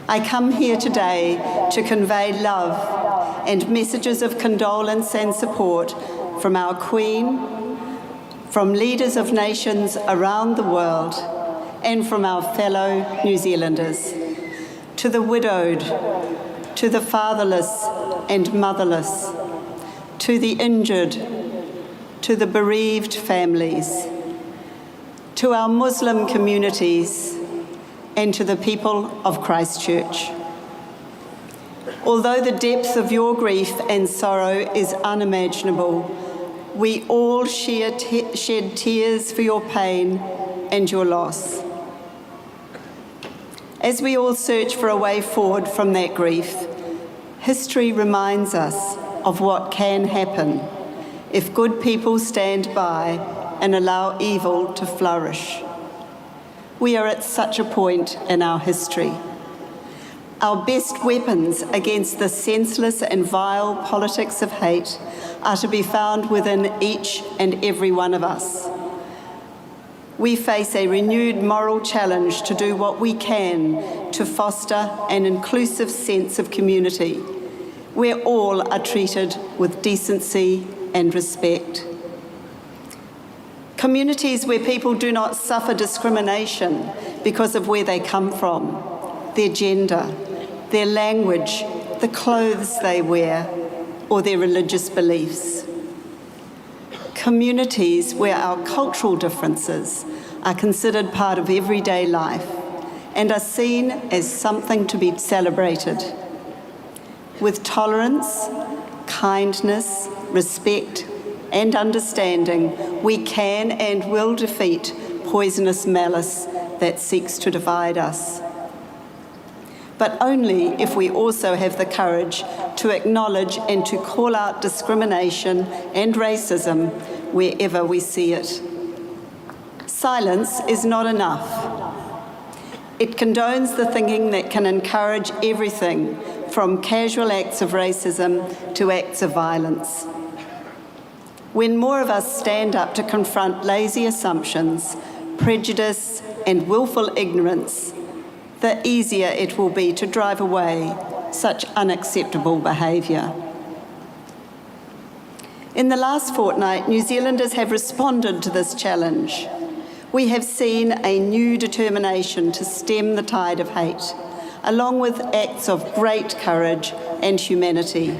I come here today to convey love and messages of condolence and support from our Queen, from leaders of nations around the world, and from our fellow New Zealanders, to the widowed, to the fatherless and motherless, to the injured, to the bereaved families, to our Muslim communities, and to the people of Christchurch. Although the depth of your grief and sorrow is unimaginable, we all shed tears for your pain and your loss. As we all search for a way forward from that grief, history reminds us of what can happen if good people stand by and allow evil to flourish. We are at such a point in our history. Our best weapons against the senseless and vile politics of hate are to be found within each and every one of us. We face a renewed moral challenge to do what we can to foster an inclusive sense of community, where all are treated with decency and respect. Communities where people do not suffer discrimination because of where they come from, their gender, their language, the clothes they wear, or their religious beliefs. Communities where our cultural differences are considered part of everyday life and are seen as something to be celebrated. With tolerance, kindness, respect, and understanding, we can and will defeat poisonous malice that seeks to divide us. But only if we also have the courage to acknowledge and to call out discrimination and racism wherever we see it. Silence is not enough. It condones the thinking that can encourage everything from casual acts of racism to acts of violence. When more of us stand up to confront lazy assumptions, prejudice, and willful ignorance, the easier it will be to drive away such unacceptable behaviour. In the last fortnight, New Zealanders have responded to this challenge. We have seen a new determination to stem the tide of hate, along with acts of great courage and humanity.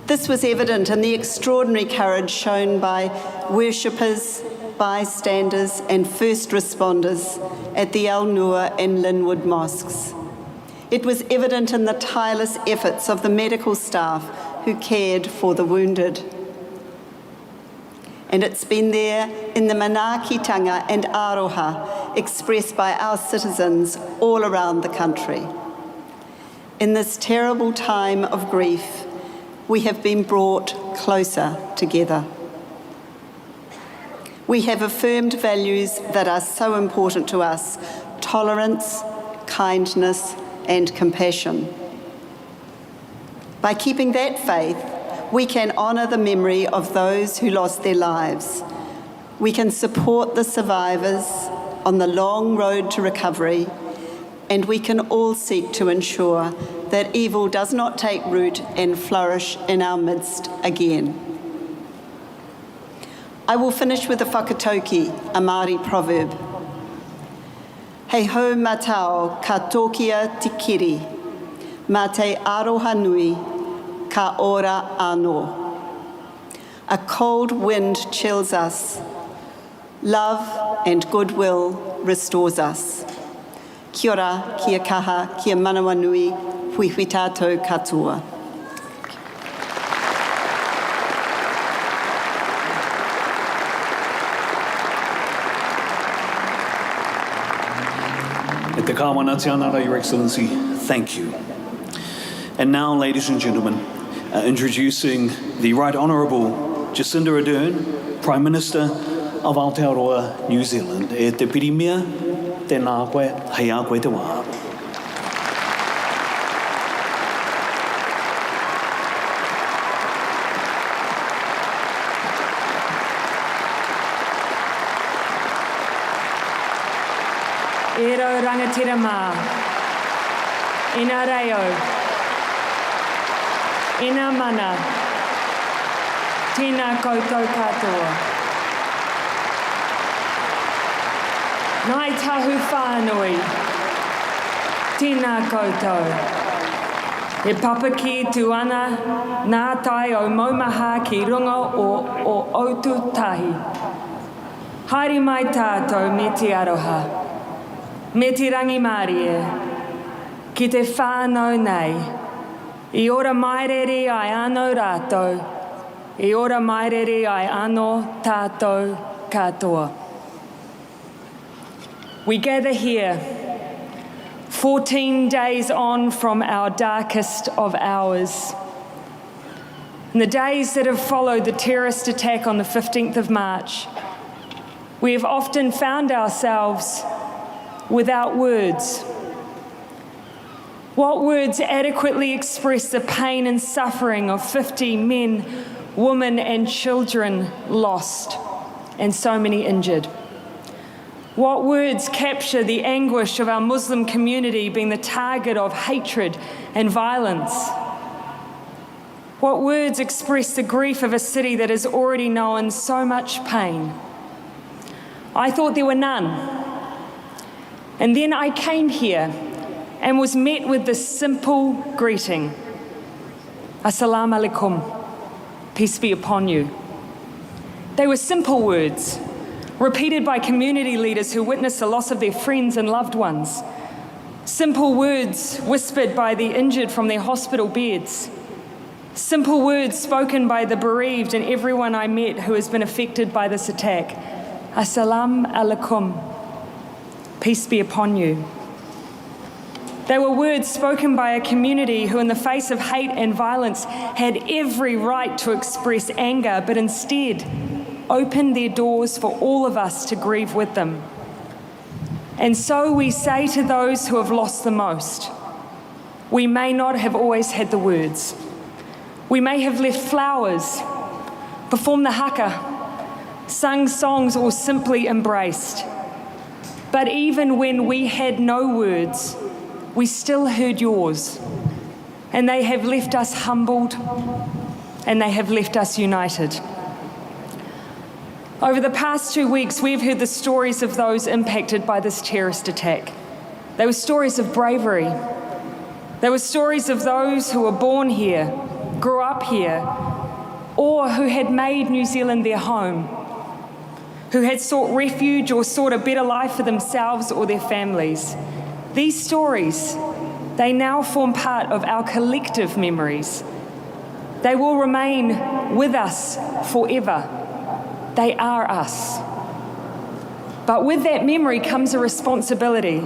This was evident in the extraordinary courage shown by worshippers, bystanders and first responders at the Al Noor and Linwood Mosques. It was evident in the tireless efforts of the medical staff who cared for the wounded. And it's been there in the manaakitanga and aroha expressed by our citizens all around the country. In this terrible time of grief, we have been brought closer together. We have affirmed values that are so important to us: tolerance, kindness, and compassion. By keeping that faith, we can honour the memory of those who lost their lives. We can support the survivors on the long road to recovery, and we can all seek to ensure that evil does not take root and flourish in our midst again. I will finish with a whakatauki, a Māori proverb. Hei hau matao ka tōkia te kiri, mā te aroha nui ka ora anō. A cold wind chills us. Love and goodwill restores us. Kia ora, kia kaha, kia manawa nui, hui hui tātou katoa. E te kāwana te anara, Your Excellency, thank you. And now, ladies and gentlemen, introducing the Right Honourable Jacinda Ardern, Prime Minister of Aotearoa, New Zealand. E te pirimia, tēnā koe, hei a koe te wā. e rau rangatira mā, ina reo, ina mana, tēnā koutou katoa. Nai tahu whānui, tēnā koutou. E papaki tu ana nā tai o maumaha ki runga o autu tahi. Haere mai tātou me te aroha, me te rangi mārie, ki te whānau nei, I ora mairere ai anō rātou, I ora mairere ai anō tātou katoa. We gather here 14 days on from our darkest of hours. In the days that have followed the terrorist attack on the 15th of March, we have often found ourselves without words. What words adequately express the pain and suffering of 50 men, women and children lost, and so many injured? What words capture the anguish of our Muslim community being the target of hatred and violence? What words express the grief of a city that has already known so much pain? I thought there were none. And then I came here and was met with this simple greeting. Assalamu alaikum, peace be upon you. They were simple words, repeated by community leaders who witnessed the loss of their friends and loved ones. Simple words whispered by the injured from their hospital beds. Simple words spoken by the bereaved and everyone I met who has been affected by this attack. Assalamu alaikum, peace be upon you. They were words spoken by a community who, in the face of hate and violence, had every right to express anger, but instead opened their doors for all of us to grieve with them. And so we say to those who have lost the most, we may not have always had the words. We may have left flowers, performed the haka, sung songs, or simply embraced. But even when we had no words, we still heard yours. And they have left us humbled, and they have left us united. Over the past 2 weeks, we've heard the stories of those impacted by this terrorist attack. They were stories of bravery. They were stories of those who were born here, grew up here, or who had made New Zealand their home, who had sought refuge or sought a better life for themselves or their families. These stories, they now form part of our collective memories. They will remain with us forever. They are us. But with that memory comes a responsibility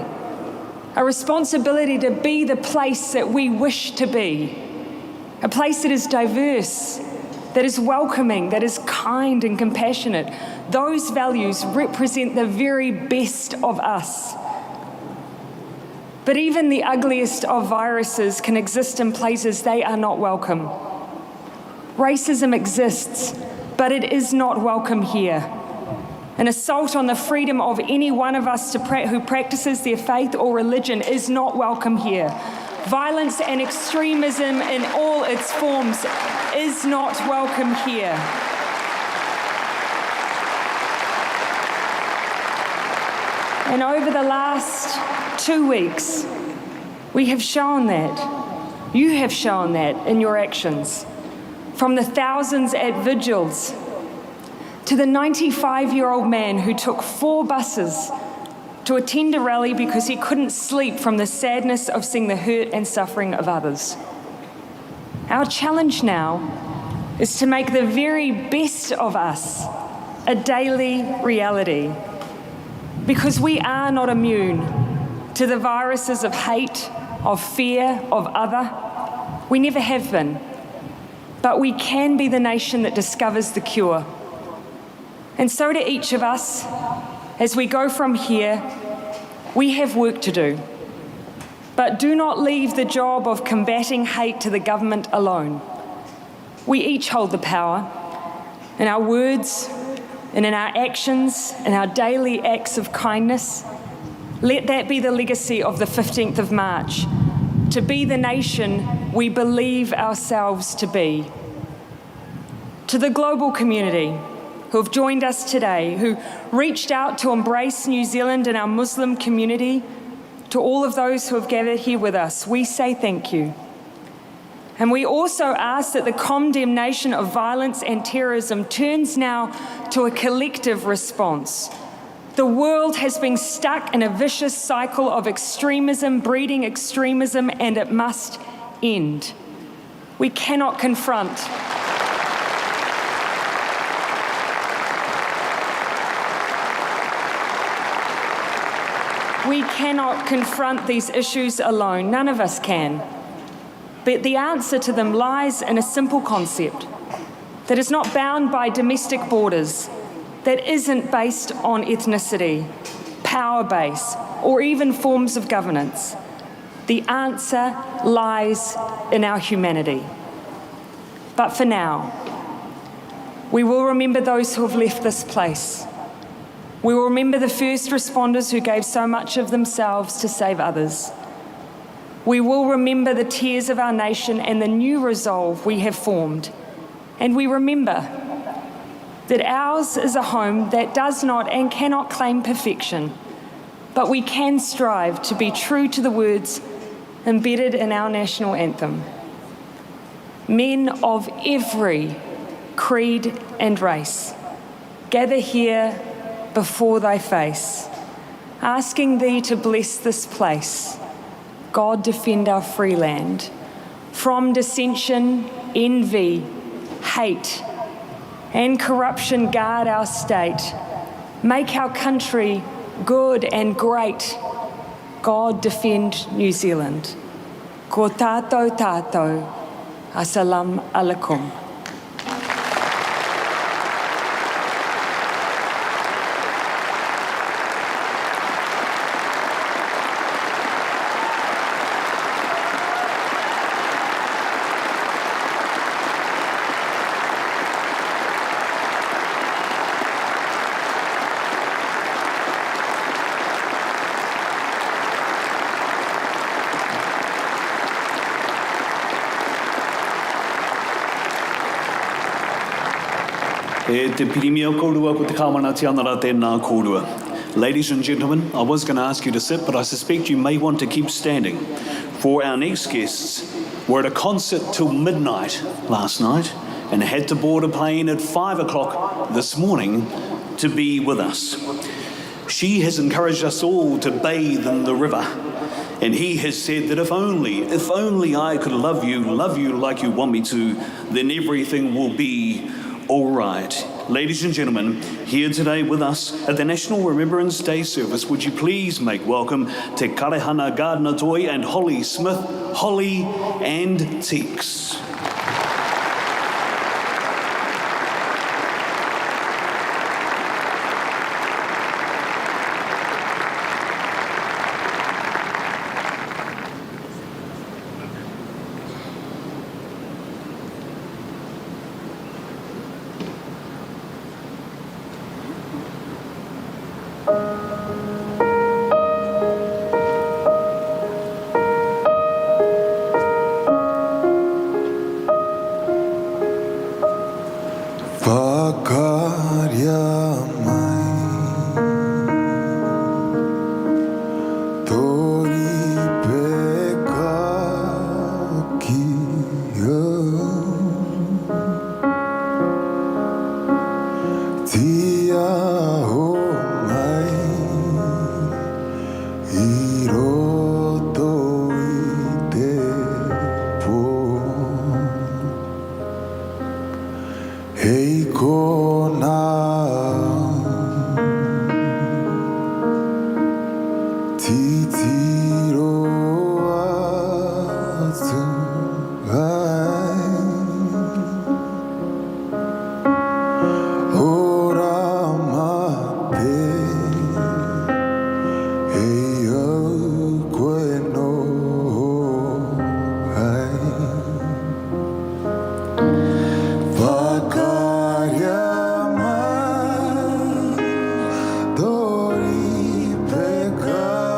to be the place that we wish to be, a place that is diverse, that is welcoming, that is kind and compassionate. Those values represent the very best of us. But even the ugliest of viruses can exist in places they are not welcome. Racism exists, but it is not welcome here. An assault on the freedom of any one of us who practices their faith or religion is not welcome here. Violence and extremism in all its forms is not welcome here. And over the last 2 weeks, we have shown that. You have shown that in your actions. From the thousands at vigils to the 95-year-old man who took 4 buses to attend a rally because he couldn't sleep from the sadness of seeing the hurt and suffering of others. Our challenge now is to make the very best of us a daily reality, because we are not immune to the viruses of hate, of fear, of other. We never have been. But we can be the nation that discovers the cure. And so to each of us, as we go from here, we have work to do. But do not leave the job of combating hate to the government alone. We each hold the power in our words and in our actions, in our daily acts of kindness, Let that be the legacy of the 15th of March, to be the nation we believe ourselves to be. To the global community who have joined us today, who reached out to embrace New Zealand and our Muslim community, to all of those who have gathered here with us, we say thank you. And we also ask that the condemnation of violence and terrorism turns now to a collective response. The world has been stuck in a vicious cycle of extremism, breeding extremism, and it must end. We cannot confront these issues alone. None of us can. But the answer to them lies in a simple concept that is not bound by domestic borders, that isn't based on ethnicity, power base, or even forms of governance. The answer lies in our humanity. But for now, we will remember those who have left this place. We will remember the first responders who gave so much of themselves to save others. We will remember the tears of our nation and the new resolve we have formed. And we remember that ours is a home that does not and cannot claim perfection, but we can strive to be true to the words embedded in our national anthem. Men of every creed and race, gather here before thy face, asking thee to bless this place. God defend our free land from dissension, envy, hate, and corruption. Guard our state. Make our country good and great. God defend New Zealand. Ko tātou tātou. Assalamu alaikum. Te pirimia kōrua ko te kāmanati anara tēnā kōrua. Ladies and gentlemen, I was going to ask you to sit, but I suspect you may want to keep standing. For our next guests were at a concert till midnight last night and had to board a plane at 5 o'clock this morning to be with us. She has encouraged us all to bathe in the river. And he has said that if only I could love you like you want me to, then everything will be all right. Ladies and gentlemen, here today with us at the National Remembrance Day service, would you please make welcome Te Karehana Gardner Toy and Holly Smith, Holly and Tex. Dori peka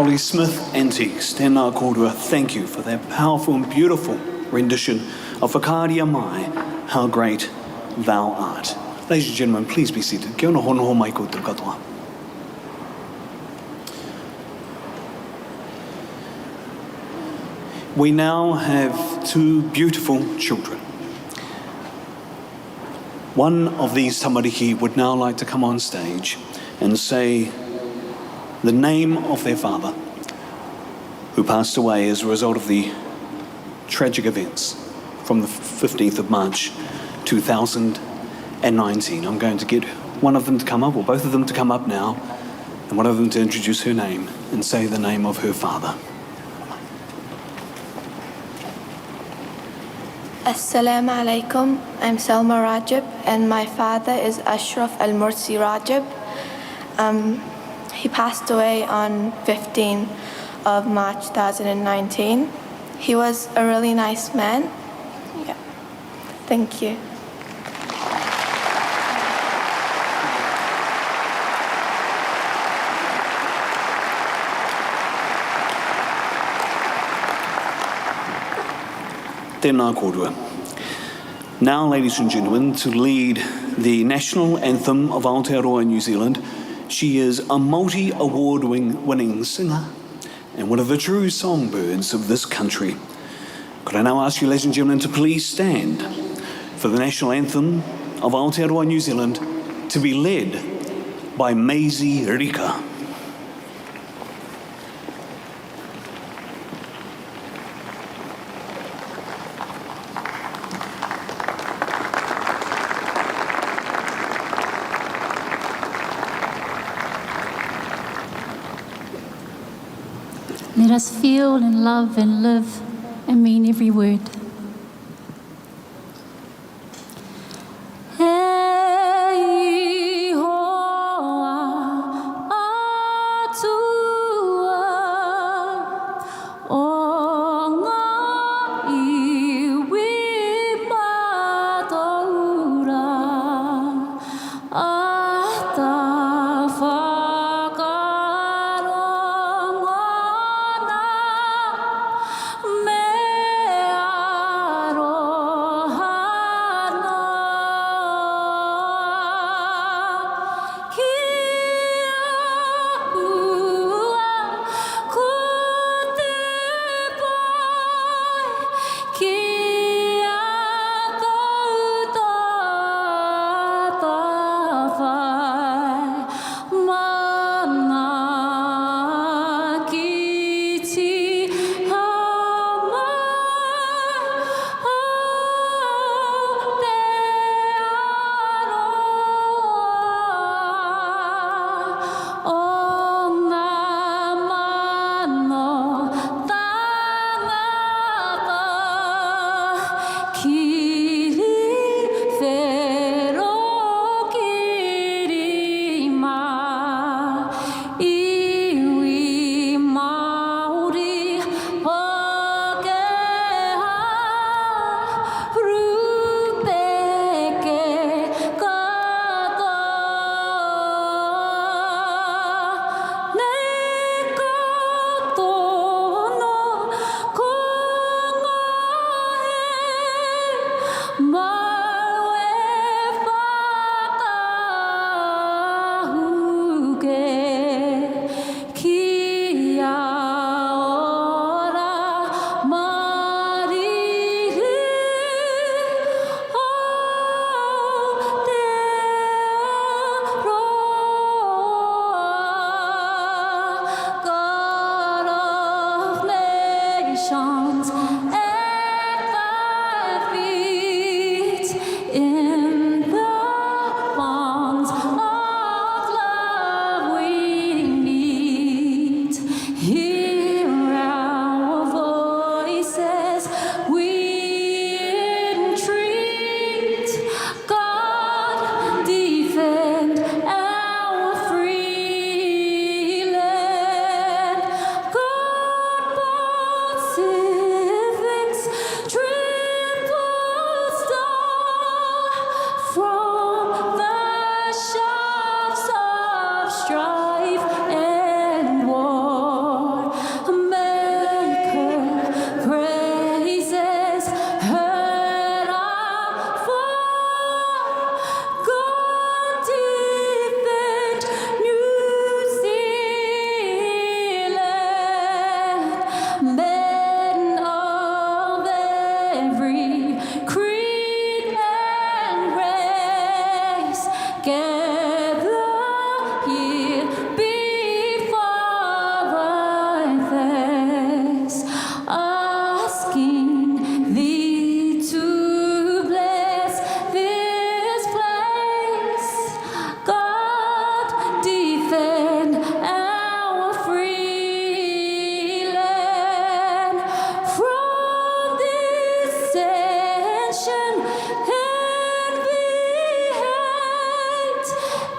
Holly Smith Antiques, tēnā kōrua, thank you for that powerful and beautiful rendition of Whakaaria Mai, How Great Thou Art. Ladies and gentlemen, please be seated. Kia ora honoho mai koutou katoa. We now have two beautiful children. One of these tamariki would now like to come on stage and say the name of their father, who passed away as a result of the tragic events from the 15th of March 2019. I'm going to get one of them to come up, or both of them to come up now, and one of them to introduce her name and say the name of her father. Assalamu alaikum. I'm Salma Rajab, and my father is Ashraf Al-Mursi Rajab. He passed away on 15th of March 2019. He was a really nice man. Yeah. Thank you. Tēnā kōrua. Now, ladies and gentlemen, to lead the national anthem of Aotearoa, New Zealand, she is a multi-award winning singer and one of the true songbirds of this country. Could I now ask you, ladies and gentlemen, to please stand for the national anthem of Aotearoa, New Zealand, to be led by Maisie Rika. Let us feel and love and live and mean every word. Mea nations at thy feet in the bonds of love we meet. Hear our voices, we entreat. God, defend our free land. God, Pacific's triple star, from the shafts of strife and war, make her praises heard afar. God, defend New Zealand. Men of every creed and race, gather here before thy face, asking thee to bless this place. God, defend our free land from dissension, envy, hate,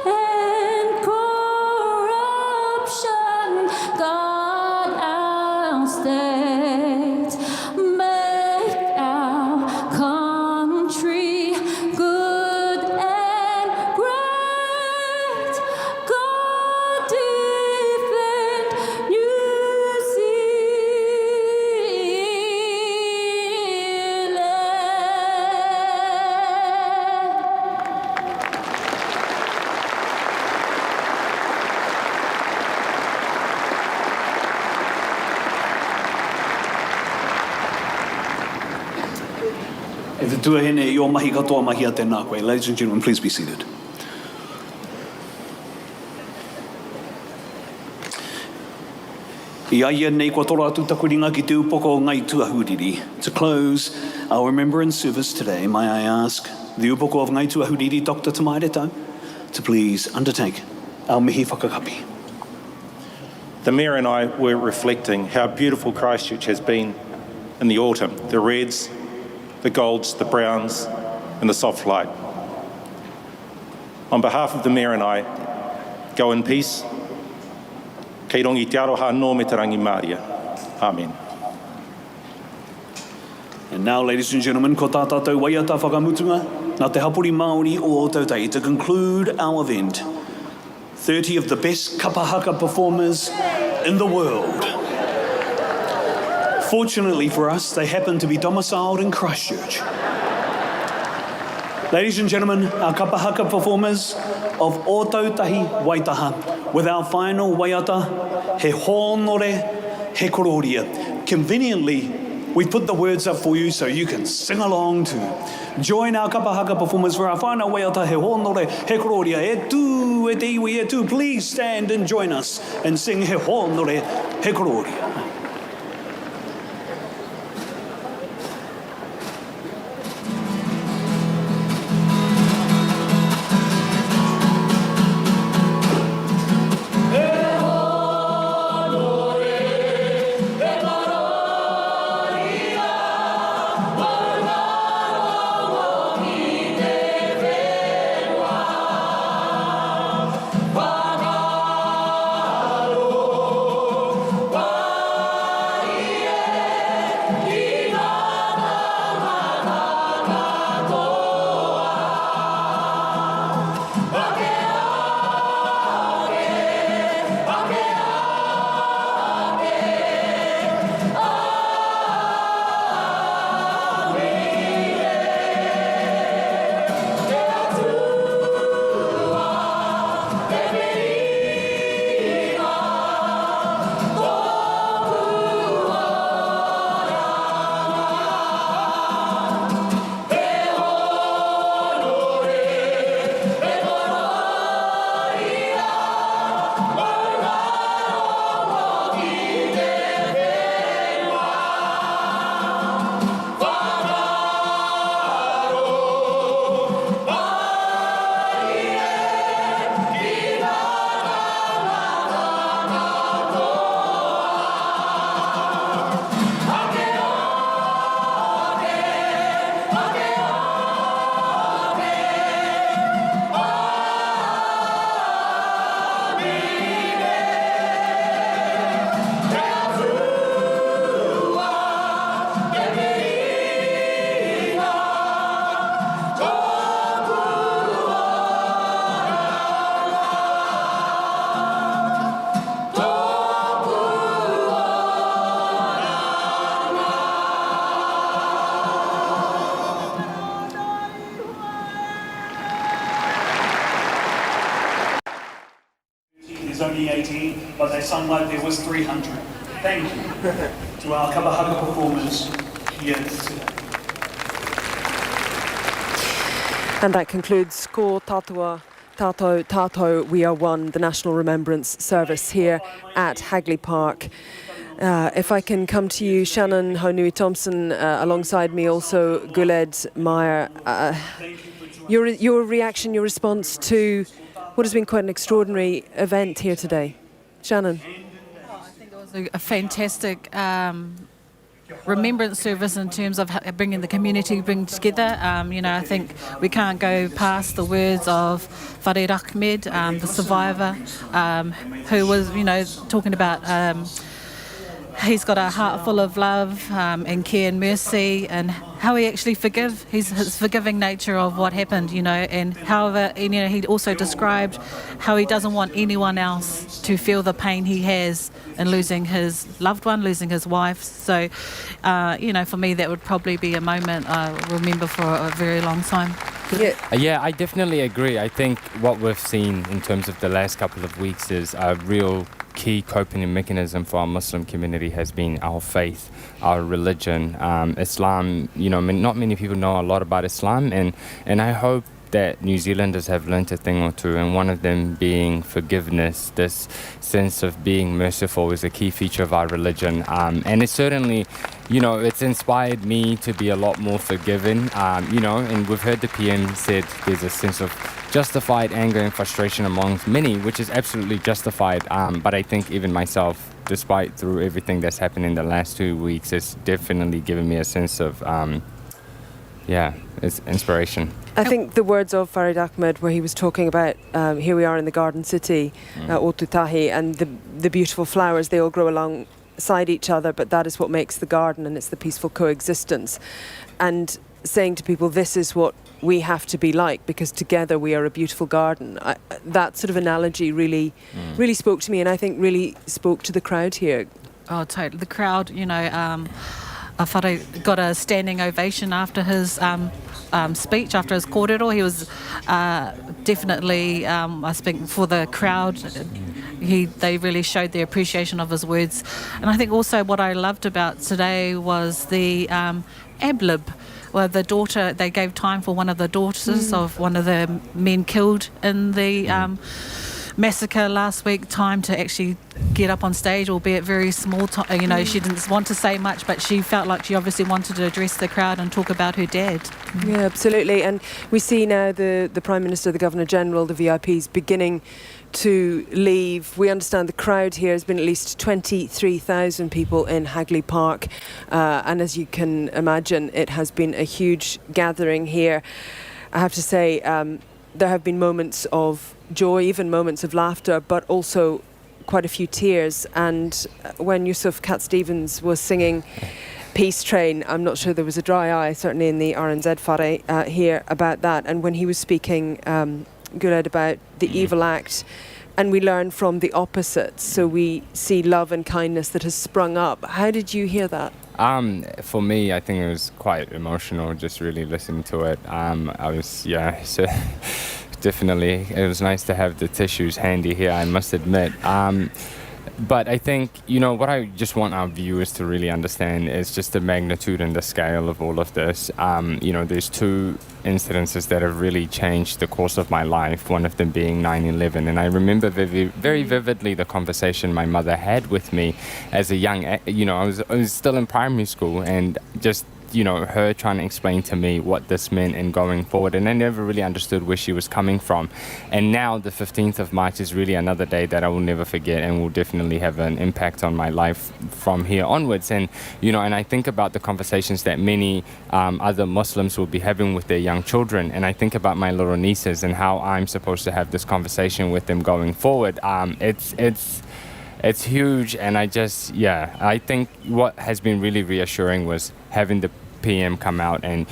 and corruption. God, our state, make our country good and great. God, defend New E te tuahine I o mahi katoa mahi a tēnā koe. Ladies and gentlemen, please be seated. I aia nei kua toro atu takuringa ki te upoko o ngai tuahuriri. To close our Remembrance Service today, may I ask the upoko of ngai tuahuriri, Dr. Tamaireta, to please undertake our mihi whakakapi. The Mayor and I were reflecting how beautiful Christchurch has been in the autumn. The reds, the golds, the browns, and the soft light. On behalf of the Mayor and I, go in peace. Kei rongi te aroha no me te rangi Māria. Amen. And now, ladies and gentlemen, ko tā tātou waiata whakamutunga, nā te hapuri Māori o Ōtautei, to conclude our event, 30 of the best kapahaka performers in the world. Fortunately for us, they happen to be domiciled in Christchurch. Ladies and gentlemen, our kapahaka performers of Ōtautahi Waitaha, with our final waiata, he hōnore, he kororia. Conveniently, we put the words up for you so you can sing along too. Join our kapahaka performers for our final waiata, he hōnore, he kororia. E tū, e te iwi, e tū. Please stand and join us and sing he hōnore, he kororia. Wow. 2018, but they sung like there was 300. Thank you to our kabahaka performers here today. And that concludes Ko Tātua, Tātou, We Are One, the National Remembrance Service here at Hagley Park. If I can come to you, Shannon Haunui-Thompson, alongside me also Guled Meyer. Your reaction, your response to what has been quite an extraordinary event here today. Shannon? I think it was a fantastic remembrance service in terms of bringing the community together. I think we can't go past the words of Farid Ahmed, the survivor, who was, talking about he's got a heart full of love and care and mercy, and how he actually his forgiving nature of what happened, and however, he also described how he doesn't want anyone else to feel the pain he has in losing his loved one, losing his wife. So, for me, that would probably be a moment I'll remember for a very long time. Yeah, I definitely agree. I think what we've seen in terms of the last couple of weeks is a real key coping mechanism for our Muslim community has been our faith, our religion, Islam. Not many people know a lot about Islam, and I hope that New Zealanders have learnt a thing or two, and one of them being forgiveness. This sense of being merciful is a key feature of our religion, and it's certainly, it's inspired me to be a lot more forgiving, and we've heard the PM said there's a sense of justified anger and frustration amongst many, which is absolutely justified, but I think even myself, despite through everything that's happened in the last 2 weeks, it's definitely given me a sense of it's inspiration. I think the words of Farid Ahmed, where he was talking about here we are in the Garden City, Otutahi, and the beautiful flowers, they all grow alongside each other, but that is what makes the garden, and it's the peaceful coexistence. And saying to people, this is what we have to be like, because together we are a beautiful garden. That sort of analogy really spoke to me, and I think really spoke to the crowd here. Oh, totally. The crowd, Farid got a standing ovation after his speech, after his kōrero. He was definitely, I think, for the crowd, they really showed their appreciation of his words. And I think also what I loved about today was the ad-lib. Well, the daughter, they gave time for one of the daughters of one of the men killed in the massacre last week, time to actually get up on stage, albeit very small time. She didn't want to say much, but she felt like she obviously wanted to address the crowd and talk about her dad. Yeah, absolutely. And we see now the Prime Minister, the Governor General, the VIPs beginning to leave. We understand the crowd here has been at least 23,000 people in Hagley Park, and as you can imagine, it has been a huge gathering here. I have to say, there have been moments of joy, even moments of laughter, but also quite a few tears. And when Yusuf Cat-Stevens was singing Peace Train, I'm not sure there was a dry eye, certainly in the RNZ Whare here, about that. And when he was speaking, Guled, about the evil act, and we learn from the opposite, so we see love and kindness that has sprung up. How did you hear that? For me, I think it was quite emotional, just really listening to it. So definitely, it was nice to have the tissues handy here, I must admit. But I think, what I just want our viewers to really understand is just the magnitude and the scale of all of this. There's two incidences that have really changed the course of my life, one of them being 9/11. And I remember very vividly the conversation my mother had with me as a young, I was still in primary school, and just her trying to explain to me what this meant and going forward, and I never really understood where she was coming from. And now the 15th of March is really another day that I will never forget and will definitely have an impact on my life from here onwards. And and I think about the conversations that many other Muslims will be having with their young children, and I think about my little nieces and how I'm supposed to have this conversation with them going forward. It's huge, and I think what has been really reassuring was having the PM come out, and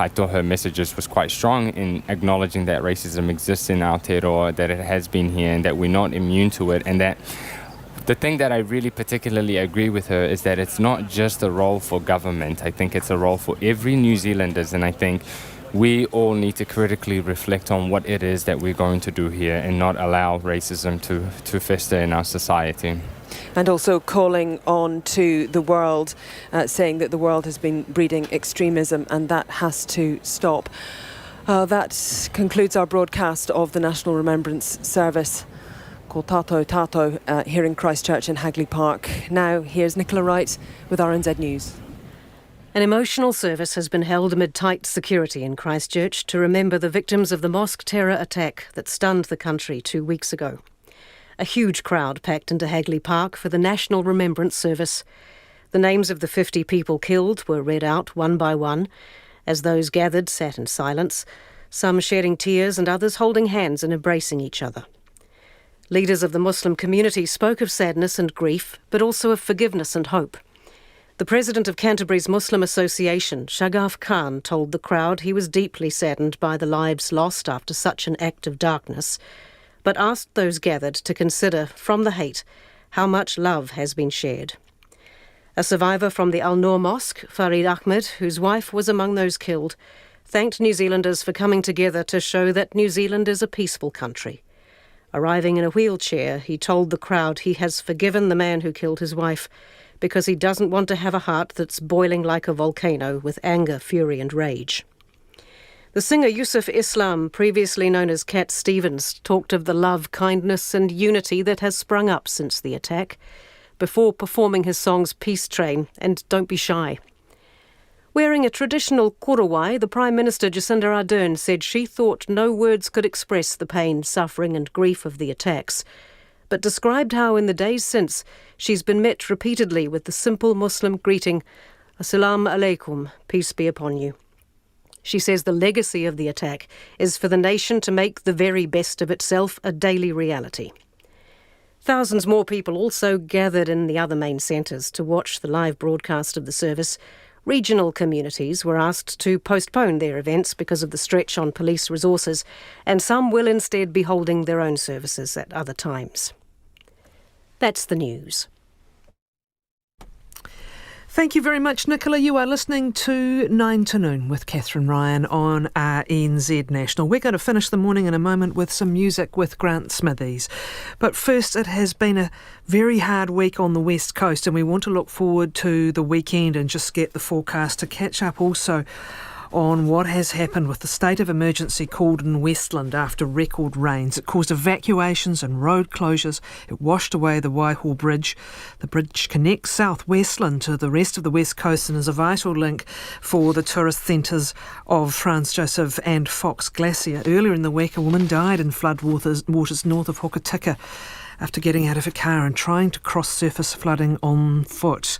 I thought her messages was quite strong in acknowledging that racism exists in Aotearoa, that it has been here, and that we're not immune to it. And that the thing that I really particularly agree with her is that it's not just a role for government. I think it's a role for every New Zealanders, and I think we all need to critically reflect on what it is that we're going to do here and not allow racism to fester in our society. And also calling on to the world, saying that the world has been breeding extremism and that has to stop. That concludes our broadcast of the National Remembrance Service called tātou, here in Christchurch in Hagley Park. Now, here's Nicola Wright with RNZ News. An emotional service has been held amid tight security in Christchurch to remember the victims of the mosque terror attack that stunned the country 2 weeks ago. A huge crowd packed into Hagley Park for the National Remembrance Service. The names of the 50 people killed were read out one by one, as those gathered sat in silence, some shedding tears and others holding hands and embracing each other. Leaders of the Muslim community spoke of sadness and grief, but also of forgiveness and hope. The president of Canterbury's Muslim Association, Shagaf Khan, told the crowd he was deeply saddened by the lives lost after such an act of darkness, but asked those gathered to consider, from the hate, how much love has been shared. A survivor from the Noor Mosque, Farid Ahmed, whose wife was among those killed, thanked New Zealanders for coming together to show that New Zealand is a peaceful country. Arriving in a wheelchair, he told the crowd he has forgiven the man who killed his wife because he doesn't want to have a heart that's boiling like a volcano with anger, fury and rage. The singer Yusuf Islam, previously known as Cat Stevens, talked of the love, kindness and unity that has sprung up since the attack, before performing his songs Peace Train and Don't Be Shy. Wearing a traditional korowai, the Prime Minister Jacinda Ardern said she thought no words could express the pain, suffering and grief of the attacks, but described how in the days since she's been met repeatedly with the simple Muslim greeting, Assalamu alaikum, peace be upon you. She says the legacy of the attack is for the nation to make the very best of itself a daily reality. Thousands more people also gathered in the other main centres to watch the live broadcast of the service. Regional communities were asked to postpone their events because of the stretch on police resources, and some will instead be holding their own services at other times. That's the news. Thank you very much, Nicola. You are listening to 9 to Noon with Catherine Ryan on RNZ National. We're going to finish the morning in a moment with some music with Grant Smithies. But first, it has been a very hard week on the West Coast, and we want to look forward to the weekend and just get the forecast to catch up also on what has happened with the state of emergency called in Westland after record rains. It caused evacuations and road closures. It washed away the Waihao Bridge. The bridge connects South Westland to the rest of the West Coast and is a vital link for the tourist centres of Franz Josef and Fox Glacier. Earlier in the week, a woman died in floodwaters north of Hokitika after getting out of a car and trying to cross surface flooding on foot.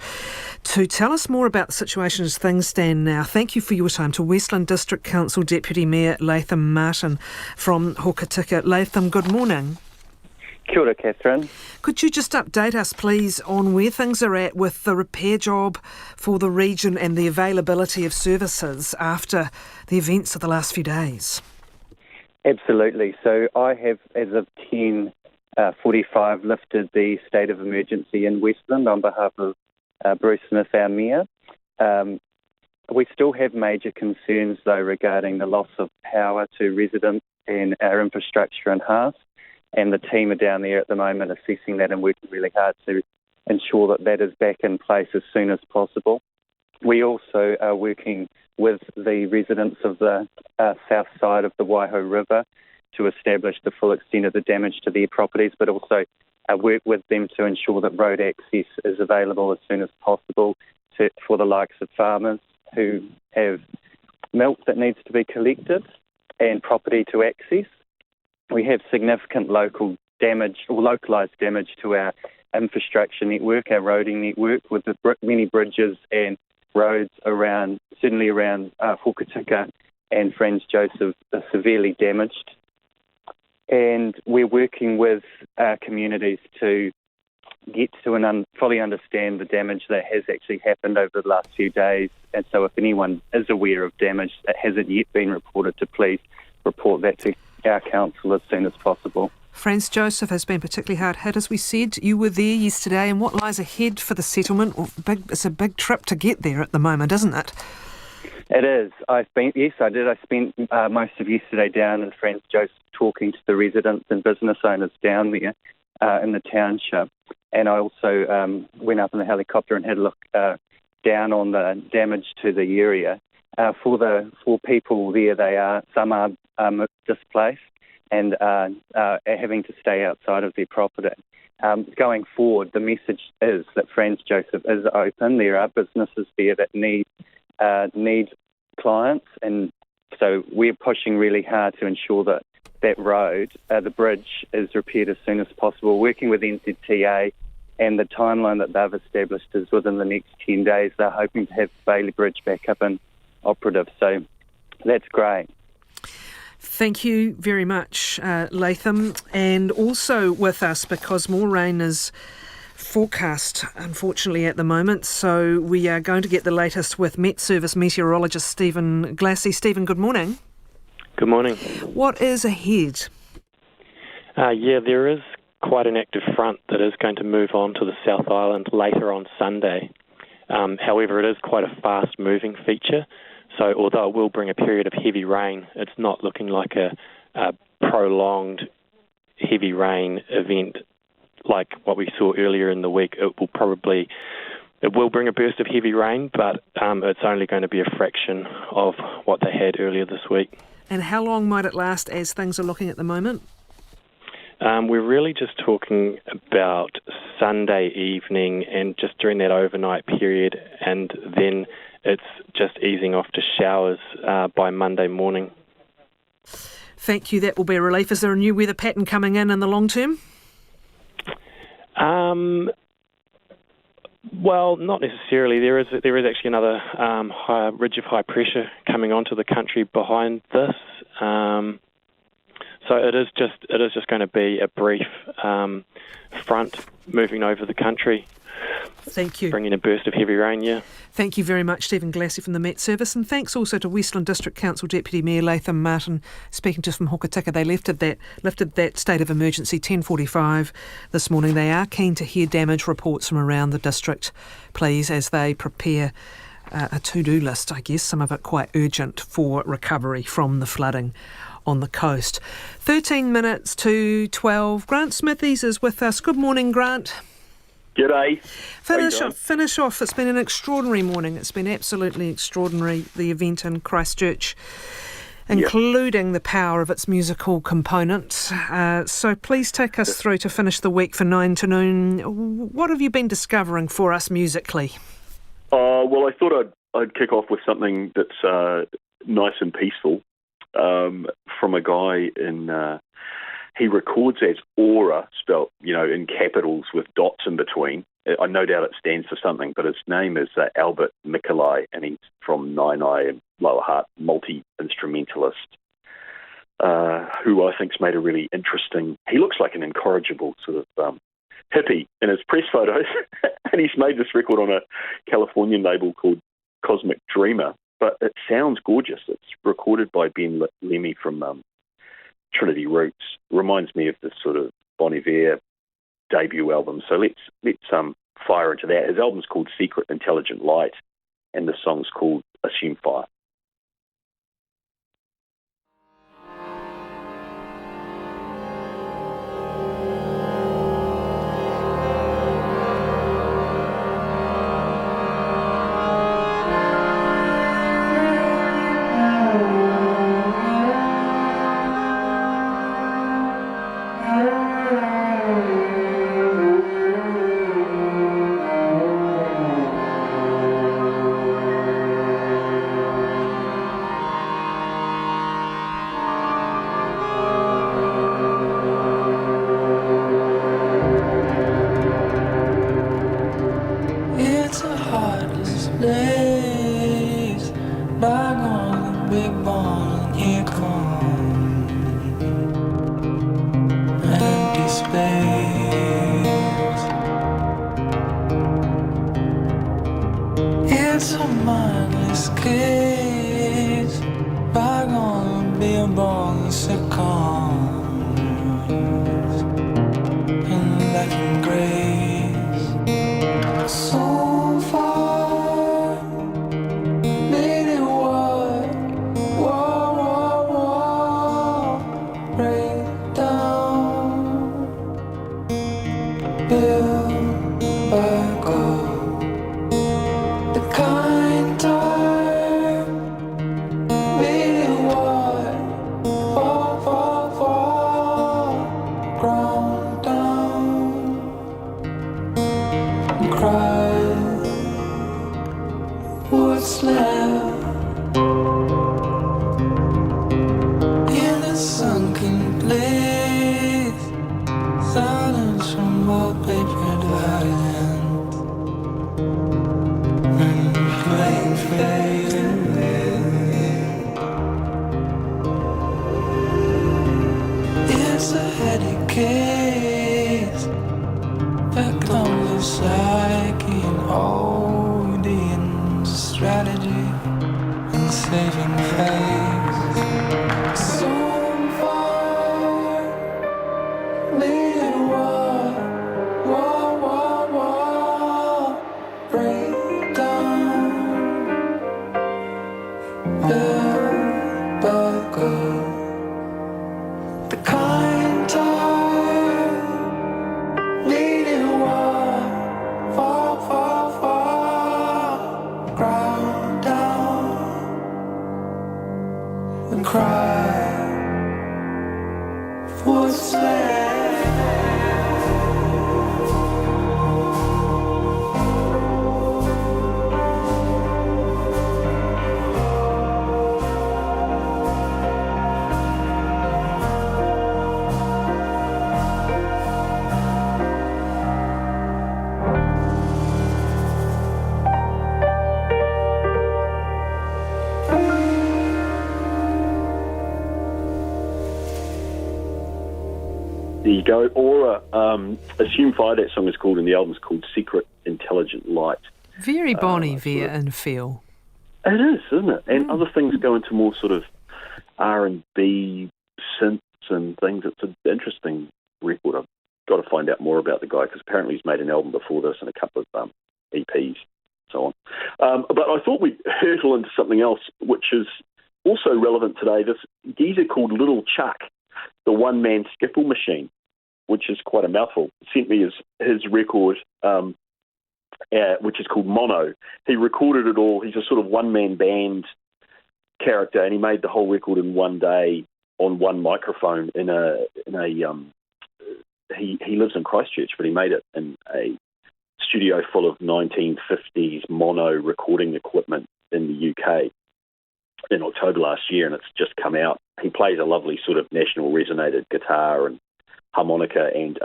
To tell us more about the situation as things stand now, thank you for your time, to Westland District Council Deputy Mayor Latham Martin from Hokitika. Latham, good morning. Kia ora, Catherine. Could you just update us, please, on where things are at with the repair job for the region and the availability of services after the events of the last few days? Absolutely. So I have, as of 10:45, lifted the state of emergency in Westland on behalf of Bruce Smith, our mayor. We still have major concerns, though, regarding the loss of power to residents and our infrastructure in Haas. And the team are down there at the moment assessing that and working really hard to ensure that that is back in place as soon as possible. We also are working with the residents of the south side of the Waihao River to establish the full extent of the damage to their properties, but also work with them to ensure that road access is available as soon as possible for the likes of farmers who have milk that needs to be collected and property to access. We have significant local damage or localised damage to our infrastructure network, our roading network, with the many bridges and roads around, certainly around Hokitika and Franz Josef, are severely damaged. And we're working with our communities to get to and fully understand the damage that has actually happened over the last few days. And so if anyone is aware of damage that hasn't yet been reported, to please report that to our council as soon as possible. Franz Josef has been particularly hard hit, as we said. You were there yesterday, and what lies ahead for the settlement? It's a big trip to get there at the moment, isn't it? It is. I did. I spent most of yesterday down in Franz Joseph talking to the residents and business owners down there in the township. And I also went up in the helicopter and had a look down on the damage to the area. For people there, some are displaced and having to stay outside of their property. Going forward, the message is that Franz Joseph is open. There are businesses there that need clients, and so we're pushing really hard to ensure that that road, the bridge, is repaired as soon as possible, working with NZTA, and the timeline that they've established is within the next 10 days. They're hoping to have Bailey Bridge back up and operative, so that's great. Thank you very much, Latham. And also with us, because more rain is forecast, unfortunately, at the moment, so we are going to get the latest with Met Service meteorologist Stephen Glassy. Stephen, good morning. Good morning. What is ahead? There is quite an active front that is going to move on to the South Island later on Sunday. However, it is quite a fast-moving feature, so although it will bring a period of heavy rain, it's not looking like a prolonged heavy rain event like what we saw earlier in the week. It will bring a burst of heavy rain, but it's only going to be a fraction of what they had earlier this week. And how long might it last as things are looking at the moment? We're really just talking about Sunday evening and just during that overnight period, and then it's just easing off to showers by Monday morning. Thank you. That will be a relief. Is there a new weather pattern coming in the long term? Well, not necessarily. There is actually another ridge of high pressure coming onto the country behind this. So it is just going to be a brief front moving over the country. Thank you. Bringing a burst of heavy rain, yeah. Thank you very much, Stephen Glassy from the Met Service, and thanks also to Westland District Council Deputy Mayor Latham Martin speaking to us from Hokitika. They lifted that state of emergency 10:45 this morning. They are keen to hear damage reports from around the district, please, as they prepare a to-do list, I guess, some of it quite urgent, for recovery from the flooding on the coast. 13 minutes to 12. Grant Smithies is with us. Good morning, Grant. G'day. Finish off. It's been an extraordinary morning. It's been absolutely extraordinary, the event in Christchurch, including the power of its musical component. So please take us through to finish the week for 9 to noon. What have you been discovering for us musically? Well, I thought I'd kick off with something that's nice and peaceful from a guy in... He records as Aura, spelt, in capitals with dots in between. I no doubt it stands for something, but his name is Albert Mikolai, and he's from Nine Eye and Lower Heart, multi-instrumentalist, who I think's made a really interesting... He looks like an incorrigible sort of hippie in his press photos, and he's made this record on a Californian label called Cosmic Dreamer, but it sounds gorgeous. It's recorded by Ben Lemmy from... Trinity Roots. Reminds me of this sort of Bon Iver debut album. So let's fire into that. His album's called Secret Intelligent Light, and the song's called Assume Fire. So far, made it work. what's left in a sunken place, silence from wallpapered islands, and flame fading. It's a headache case, back on the psyche and holding strategy and saving face. So far, leading war, break down, build back up. The kind time, leading war, fall, ground down, and cry for what's left. There you go. Aura, Assume Fire, that song is called, and the album's called Secret Intelligent Light. Very Bon Iver and feel. It is, isn't it? And other things go into more sort of R&B synths and things. It's an interesting record. I've got to find out more about the guy, because apparently he's made an album before this and a couple of EPs, so on. But I thought we'd hurtle into something else, which is also relevant today. This geezer called Little Chuck, the one-man skiffle machine, which is quite a mouthful, sent me his record, which is called Mono. He recorded it all. He's a sort of one-man band character, and he made the whole record in one day on one microphone in a he lives in Christchurch, but he made it in a studio full of 1950s mono recording equipment in the UK in October last year, and it's just come out. He plays a lovely sort of national resonated guitar and harmonica, and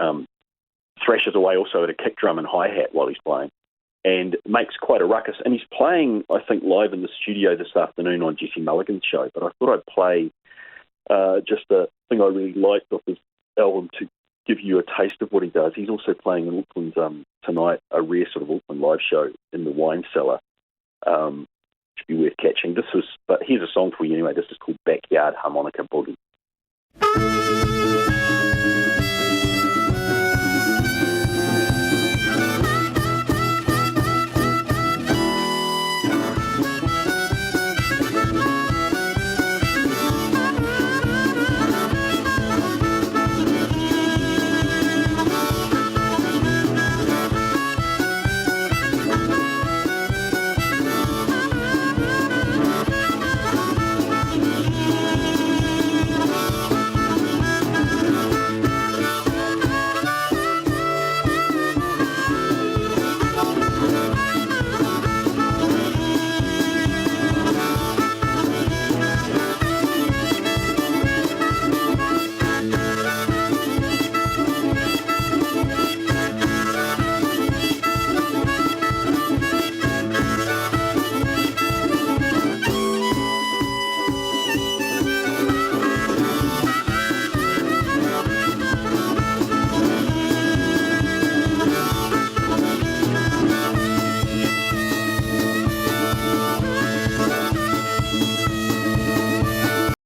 thrashes away also at a kick drum and hi-hat while he's playing, and makes quite a ruckus. And he's playing, I think, live in the studio this afternoon on Jesse Mulligan's show, but I thought I'd play just a thing I really liked off his album to give you a taste of what he does. He's also playing in Auckland tonight, a rare sort of Auckland live show in the Wine Cellar. Should be worth catching. But here's a song for you anyway. This is called Backyard Harmonica Boogie.